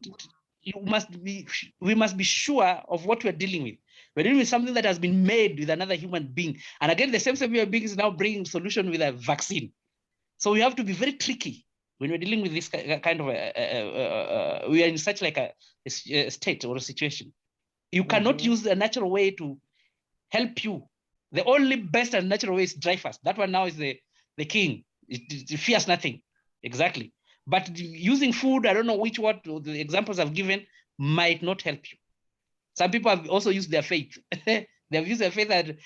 we must be sure of what we're dealing with. We're dealing with something that has been made with another human being. And again, the same human being is now bringing solution with a vaccine. So we have to be very tricky when we're dealing with this kind of, we are in such like a state or a situation. You cannot use a natural way to help you. The only best and natural way is dry fast. That one now is the king. It fears nothing. Exactly. But using food, I don't know what the examples I've given might not help you. Some people have also used their faith. They have used their faith that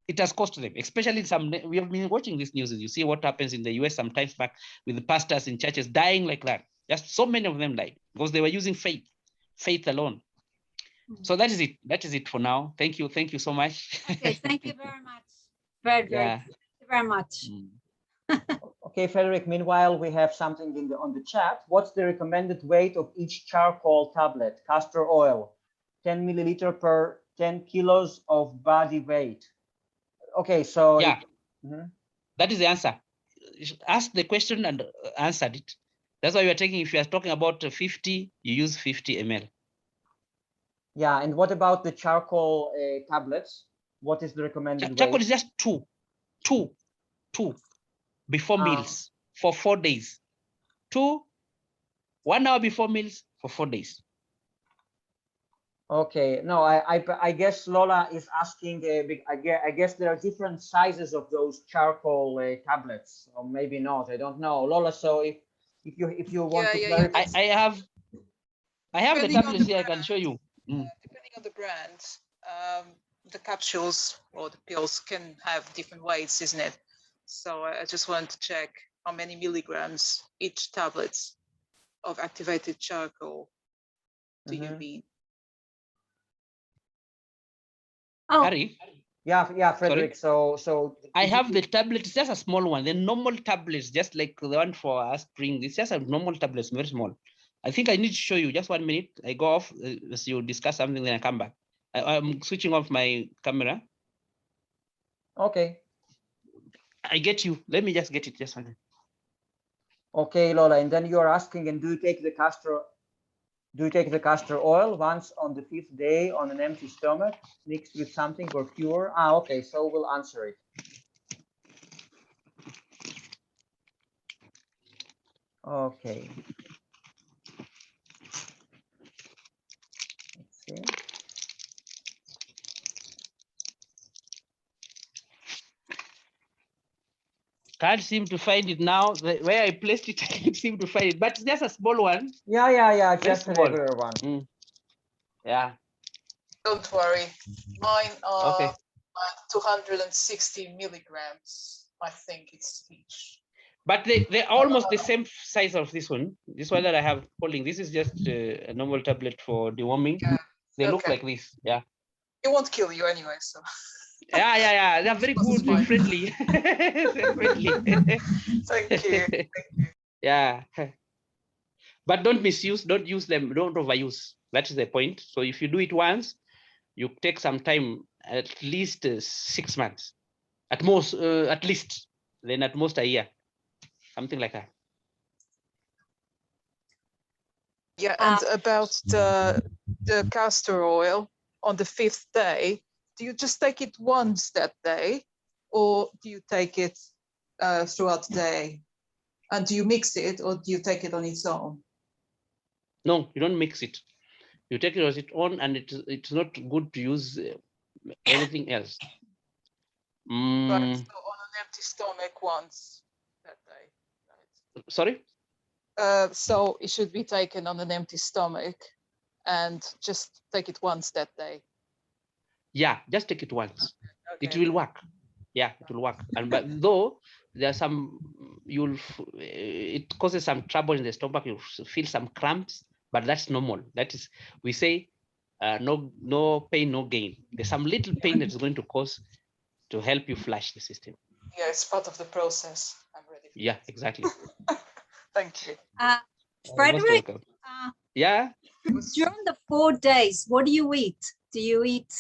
it has cost them, especially we have been watching this news. You see what happens in the US sometimes back with the pastors in churches dying like that. Just so many of them died because they were using faith alone. So that is it. That is it for now. Thank you. Thank you so much. Okay, thank you very much, Frederick. Yeah. Thank you very much. Okay, Frederick, meanwhile, we have something on the chat. What's the recommended weight of each charcoal tablet, castor oil? 10 milliliter per 10 kilos of body weight. Okay, so yeah, that is the answer. Ask the question and answered it. That's why we are taking, if you are talking about 50, you use 50 ml. Yeah, and what about the charcoal tablets? What is the recommended weight? Charcoal is just two before meals for 4 days. 1 hour before meals for 4 days. Okay, no, I guess Lola is asking. I guess there are different sizes of those charcoal tablets, or maybe not. I don't know, Lola. So if you want to clarify, I have the tablets here. I can show you. Depending on the brand, the capsules or the pills can have different weights, isn't it? So I just wanted to check how many milligrams each tablet of activated charcoal do you need? Arik? Yeah, Frederick. Sorry? So I have the tablet. It's just a small one. The normal tablets, just like the one for us bring. It's just a normal tablet, very small. I think I need to show you. Just 1 minute. I go off as you discuss something, then I come back. I'm switching off my camera. Okay. I get you. Let me just get it. Just 1 minute. Okay, Lola. And then you are asking, and do you take the castor oil once on the 5th day on an empty stomach, mixed with something or pure? Okay. So we'll answer it. Okay. Let's see. Can't seem to find it now. Where I placed it, I can't seem to find it. But it's just a small one. Yeah. Just a regular one. Yeah. Don't worry. Mine are okay. 260 milligrams. I think it's each. But they're almost the same size of this one. This one that I have holding. This is just a normal tablet for deworming. Yeah. They look like this. Yeah. It won't kill you anyway, so. Yeah. They're very good and friendly. Friendly. Thank you. Yeah. But don't misuse, don't use them, don't overuse. That is the point. So if you do it once, you take some time, at least 6 months. At most, at least, then at most a year. Something like that. Yeah, and about the castor oil on the 5th day, do you just take it once that day, or do you take it throughout the day? And do you mix it, or do you take it on its own? No, you don't mix it. You take it on its own, and it's not good to use anything else. Right, so on an empty stomach once that day. Right? Sorry? So it should be taken on an empty stomach and just take it once that day. Yeah, just take it once. Okay. It will work. Yeah, it will work. And but though there are some, it causes some trouble in the stomach. You feel some cramps, but that's normal. That is, we say, no pain, no gain. There's some little pain that is going to cause to help you flush the system. Yeah, it's part of the process. I'm ready. Yeah, exactly. Thank you. Most Frederick, welcome. Yeah. during the 4 days, what do you eat? Do you eat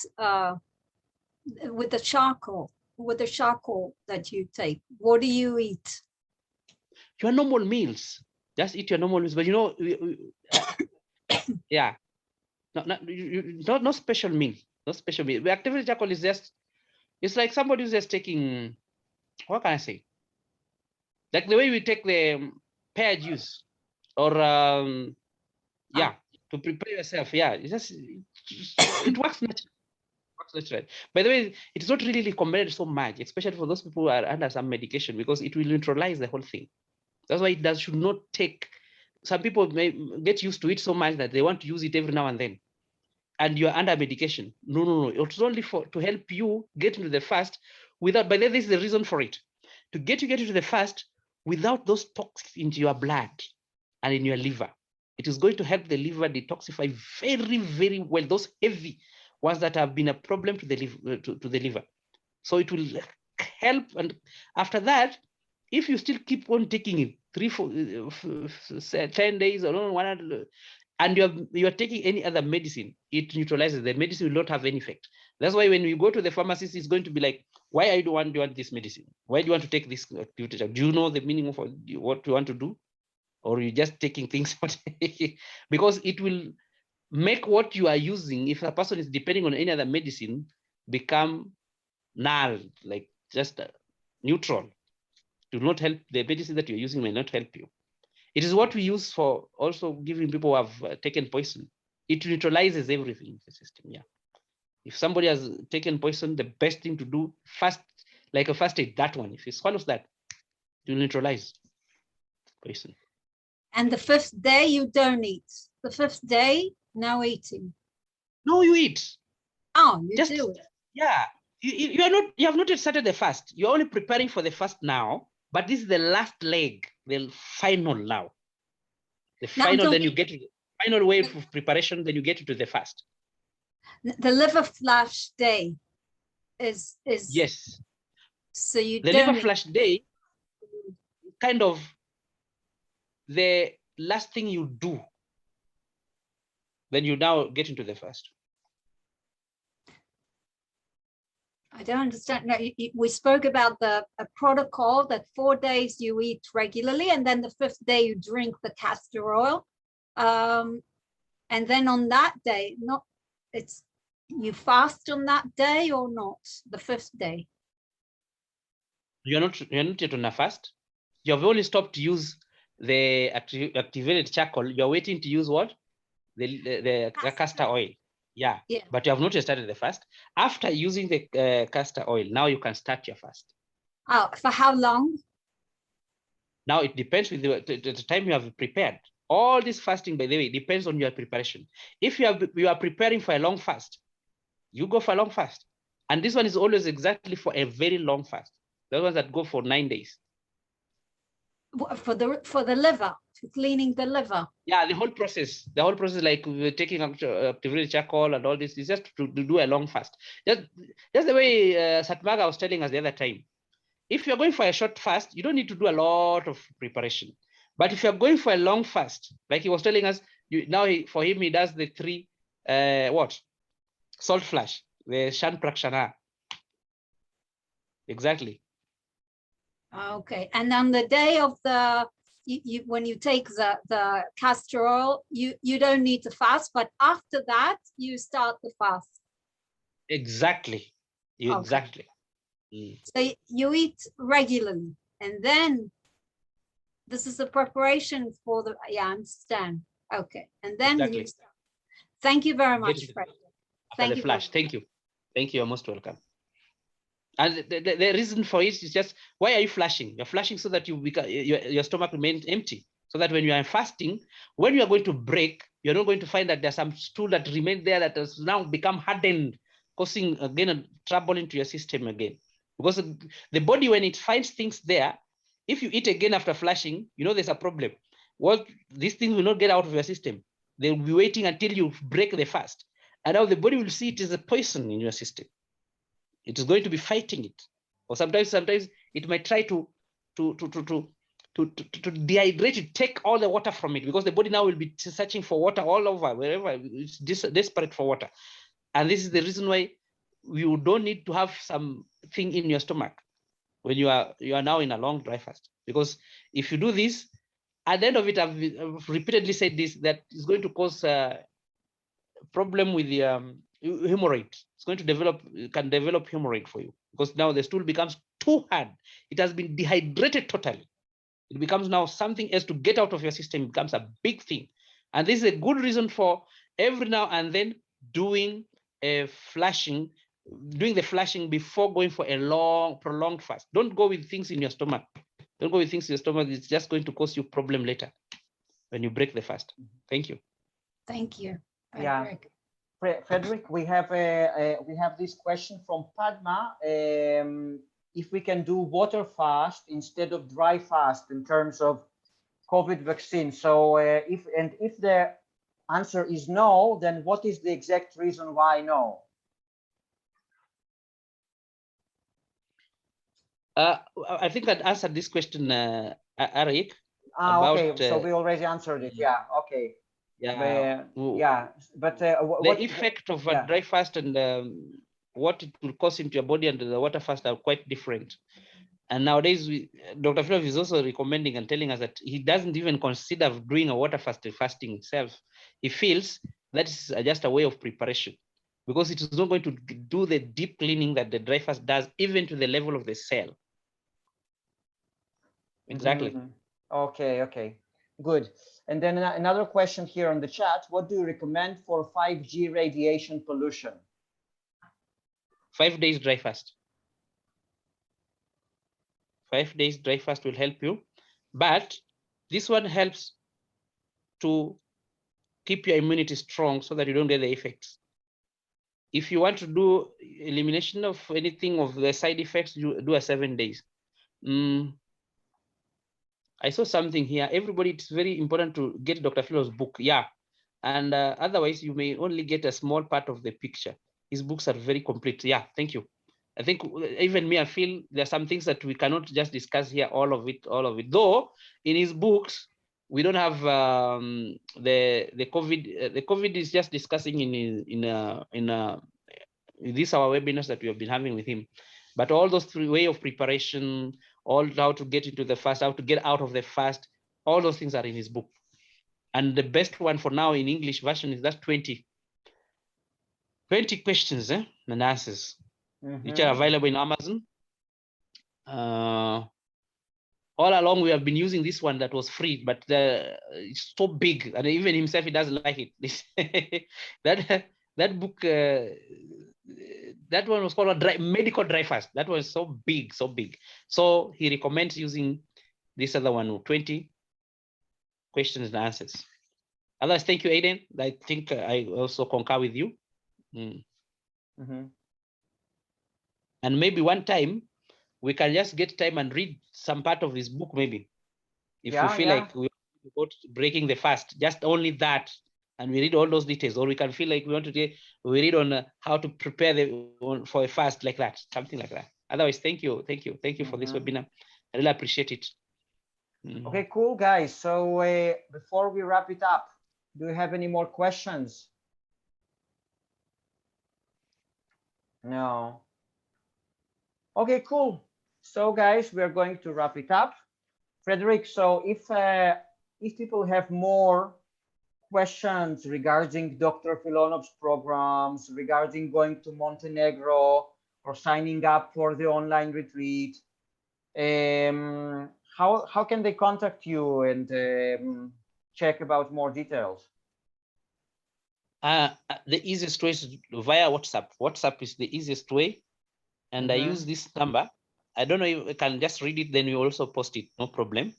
with the charcoal? With the charcoal that you take, what do you eat? Your normal meals. Just eat your normal meals. But you know, yeah. No special meal. No special meal. The activity charcoal is just, it's like somebody who's just taking, what can I say? Like the way we take the pear juice or yeah, to prepare yourself. Yeah, it works naturally. Right. By the way, it's not really recommended so much, especially for those people who are under some medication, because it will neutralize the whole thing. That's why it should not take. Some people may get used to it so much that they want to use it every now and then, and you're under medication. No. It's only to help you get into the fast without. By the way, this is the reason for it, to get into the fast without those toxins into your blood and in your liver. It is going to help the liver detoxify very, very well. Those heavy ones that have been a problem to the liver, to the liver. So it will help. And after that, if you still keep on taking it 10 days or 100, and you are taking any other medicine, it neutralizes. The medicine will not have any effect. That's why when you go to the pharmacist, it's going to be like, why do you want this medicine? Why do you want to take this activity? Do you know the meaning of what you want to do? Or you're just taking things because it will make what you are using, if a person is depending on any other medicine, become null, like just neutral. Do not help. The medicine that you're using may not help you. It is what we use for also giving people who have taken poison. It neutralizes everything in the system. Yeah. If somebody has taken poison, the best thing to do fast, like a first aid, that one, if he swallows that, to neutralize poison. And the 5th day you don't eat. The 5th day, no eating. No, you eat. Oh, you Just do it. Yeah. You have not yet started the fast. You're only preparing for the fast now, but this is the last leg, the final now. The final, then you get to the final wave of preparation, then you get into the fast. The liver flash day is Yes. So you the don't liver flash day, kind of the last thing you do. Then you now get into the fast. I don't understand. No, we spoke about a protocol that 4 days you eat regularly, and then the 5th day you drink the castor oil, and then on that day, you fast on that day or not? The 5th day. You're not yet on a fast. You have only stopped to use the activated charcoal. You're waiting to use what? The castor oil. Yeah, but you have not yet started the fast. After using the castor oil, now you can start your fast. Oh, for how long? Now it depends with the time you have prepared. All this fasting, by the way, depends on your preparation. If you are preparing for a long fast, you go for a long fast. And this one is always exactly for a very long fast. Those ones that go for 9 days. For the liver, for cleaning the liver. Yeah, the whole process, like we're taking activated charcoal and all this is just to do a long fast. Just the way Satmaga was telling us the other time. If you're going for a short fast, you don't need to do a lot of preparation. But if you're going for a long fast, like he was telling us, for him, he does the 3, salt flash, the Shan Prakshana. Exactly. Okay, and on the day of when you take the castor oil, you don't need to fast, but after that you start the fast. Exactly. Exactly. So you eat regularly, and then this is the preparation for the. I understand. Okay, and then you start. Thank you very much, Fred. Thank you. Flash. Thank you. You're most welcome. And the reason for it is just, why are you flashing? You're flashing so that your stomach remains empty. So that when you are fasting, when you are going to break, you're not going to find that there's some stool that remained there that has now become hardened, causing again trouble into your system again. Because the body, when it finds things there, if you eat again after flashing, there's a problem. These things will not get out of your system. They will be waiting until you break the fast. And now the body will see it as a poison in your system. It is going to be fighting it, or sometimes it might try to to dehydrate it, take all the water from it, because the body now will be searching for water all over, wherever it's desperate for water. And this is the reason why you don't need to have something in your stomach when you are now in a long dry fast. Because if you do this, at the end of it, I've repeatedly said this, that is going to cause a problem with the hemorrhoid. It's going to can develop hemorrhoid for you, because now the stool becomes too hard. It has been dehydrated totally. It becomes now something else to get out of your system. It becomes a big thing. And this is a good reason for every now and then doing the flushing before going for a long, prolonged fast. Don't go with things in your stomach. Don't go with things in your stomach. It's just going to cause you problem later when you break the fast. Thank you. Thank you. Yeah, Frederick, we have this question from Padma. If we can do water fast instead of dry fast in terms of COVID vaccine. So if the answer is no, then what is the exact reason why no? I think I'd answered this question, Arik. Okay, so we already answered it. Yeah, okay. Yeah, but the effect of a dry fast and what it will cause into your body and the water fast are quite different. And nowadays, Dr. Filonov is also recommending and telling us that he doesn't even consider doing a water fasting itself. He feels that is just a way of preparation, because it is not going to do the deep cleaning that the dry fast does, even to the level of the cell. Exactly. Okay, good. And then another question here on the chat: what do you recommend for 5G radiation pollution? 5 days dry fast. 5 days dry fast will help you, but this one helps to keep your immunity strong so that you don't get the effects. If you want to do elimination of anything of the side effects, you do a 7 days. I saw something here. Everybody, it's very important to get Dr. Philo's book. Yeah. And otherwise, you may only get a small part of the picture. His books are very complete. Yeah, thank you. I think even me, I feel there are some things that we cannot just discuss here, all of it. Though in his books, we don't have the COVID. The COVID is just discussing in these our webinars that we have been having with him. But all those 3 ways of preparation, all how to get into the fast, how to get out of the fast, all those things are in his book. And the best one for now in English version is that 20 questions and answers, which are available in Amazon. All along, we have been using this one that was free, but it's so big, and even himself, he doesn't like it. that book, that one was called a medical dry fast. That was so big. So he recommends using this other one, 20 questions and answers. Otherwise, thank you, Aiden. I think I also concur with you. And maybe one time we can just get time and read some part of his book, maybe. If we feel like we want to breaking the fast, just only that, and we read all those details, or we can feel like we want to we read on how to prepare for a fast, like that, something like that. Otherwise, thank you for this webinar. I really appreciate it. Okay, cool, guys. So before we wrap it up, do you have any more questions? No. Okay, cool. So guys, we are going to wrap it up. Frederick, so if people have more questions regarding Dr. Filonov's programs, regarding going to Montenegro or signing up for the online retreat, how can they contact you and check about more details? The easiest way is via WhatsApp. WhatsApp is the easiest way. And I use this number. I don't know if I can just read it, then you also post it, no problem.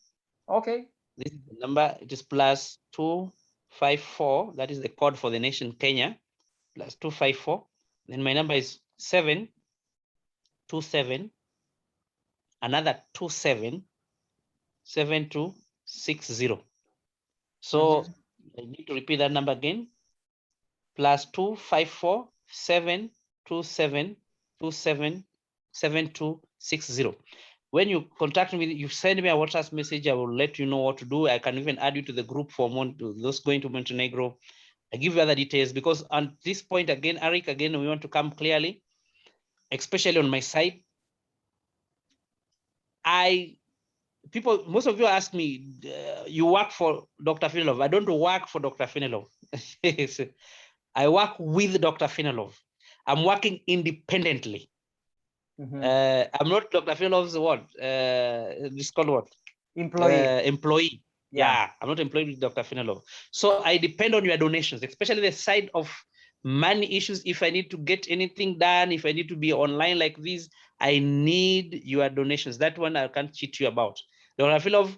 Okay. This is the number. It is +254. That is the code for the nation Kenya. +254. Then my number is 727. Another 27 7260. So I need to repeat that number again. +254 727 27 7260. When you contact me, you send me a WhatsApp message, I will let you know what to do. I can even add you to the group for those going to Montenegro. I give you other details, because at this point, again, Arik, again, we want to come clearly, especially on my side. Most of you ask me, you work for Dr. Filonov. I don't work for Dr. Filonov. I work with Dr. Filonov. I'm working independently. I'm not Dr. Filonov's what? This called what? Employee. Yeah, I'm not employed with Dr. Filonov. So I depend on your donations, especially the side of money issues. If I need to get anything done, if I need to be online like this, I need your donations. That one I can't cheat you about. Dr. Filonov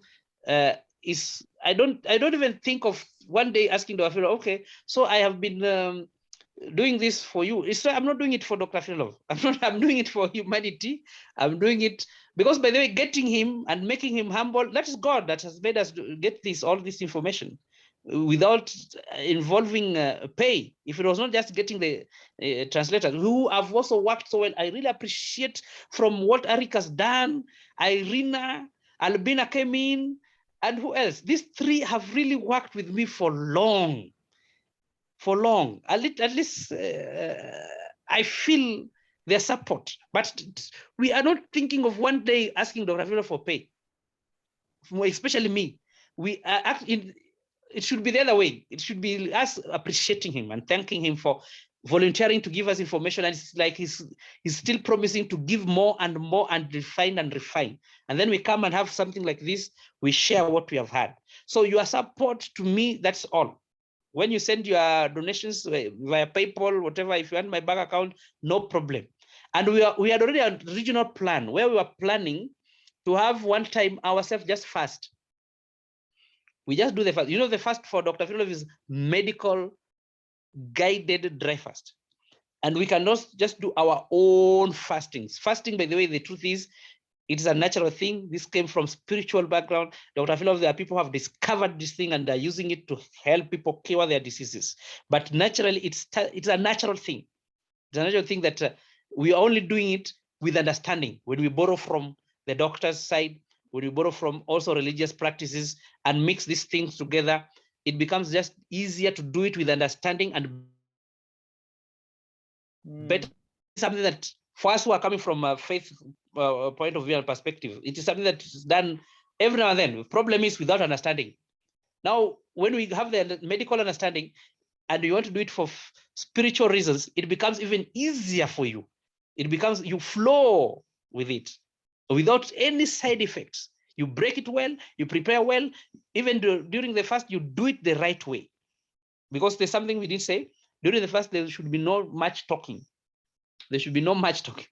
is, I don't even think of one day asking Dr. Filonov, okay, so I have been doing this for you. I'm not doing it for Dr. Filonov. I'm doing it for humanity. I'm doing it because, by the way, getting him and making him humble, that is God that has made us get all this information without involving pay. If it was not just getting the translators who have also worked so well, I really appreciate from what Arik has done, Irina, Albina came in, and who else? These three have really worked with me for long. At least I feel their support, but we are not thinking of one day asking Dr. Filonov for pay, especially me. It should be the other way. It should be us appreciating him and thanking him for volunteering to give us information, and it's like he's still promising to give more and more and refine. And then we come and have something like this, we share what we have had. So your support to me, that's all. When you send your donations via PayPal, whatever, if you want my bank account, no problem. And we had already a regional plan where we were planning to have one time ourselves just fast. We just do the fast. You know, the fast for Dr. Filonov is medical guided dry fast. And we cannot just do our own fastings. Fasting, by the way, the truth is, it is a natural thing. This came from spiritual background. Dr. Filonov, there are people who have discovered this thing and are using it to help people cure their diseases. But naturally, it's a natural thing. It's a natural thing that we are only doing it with understanding. When we borrow from the doctor's side, when we borrow from also religious practices and mix these things together, it becomes just easier to do it with understanding and better. Something that for us who are coming from a faith point of view and perspective, it is something that is done every now and then. The problem is without understanding. Now, when we have the medical understanding and you want to do it for spiritual reasons, it becomes even easier for you. It becomes, you flow with it without any side effects. You break it well, you prepare well, even during the fast, you do it the right way. Because there's something we didn't say, during the fast, there should be no much talking. There should be no much talking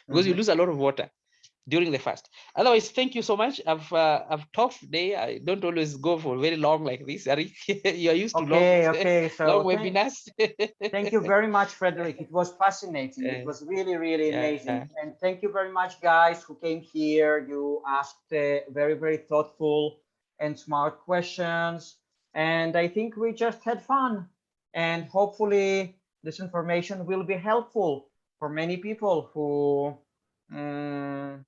because you lose a lot of water during the fast. Otherwise, thank you so much. I've talked today. I don't always go for very long like this, Arik. You're used to long webinars. Thank you very much, Frederick. It was fascinating. It was really, really amazing. And thank you very much, guys, who came here. You asked very, very thoughtful and smart questions. And I think we just had fun. And hopefully this information will be helpful for many people who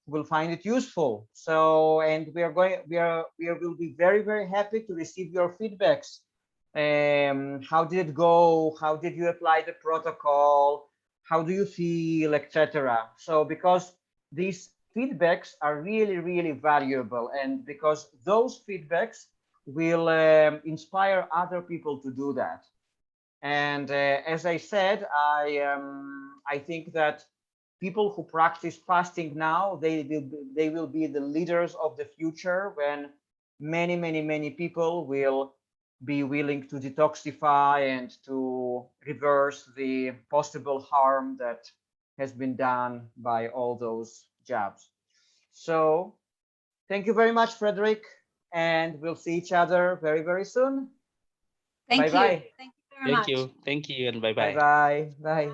will find it useful. So, and we will be very, very happy to receive your feedbacks. How did it go? How did you apply the protocol? How do you feel, etc. So, because these feedbacks are really, really valuable, and because those feedbacks will inspire other people to do that. And as I said, I think that people who practice fasting now, they will be the leaders of the future, when many people will be willing to detoxify and to reverse the possible harm that has been done by all those jabs. So thank you very much, Frederick, and we'll see each other very, very soon. Thank you. Bye-bye. Thank you very much. Thank you, and bye-bye. Bye-bye. Bye.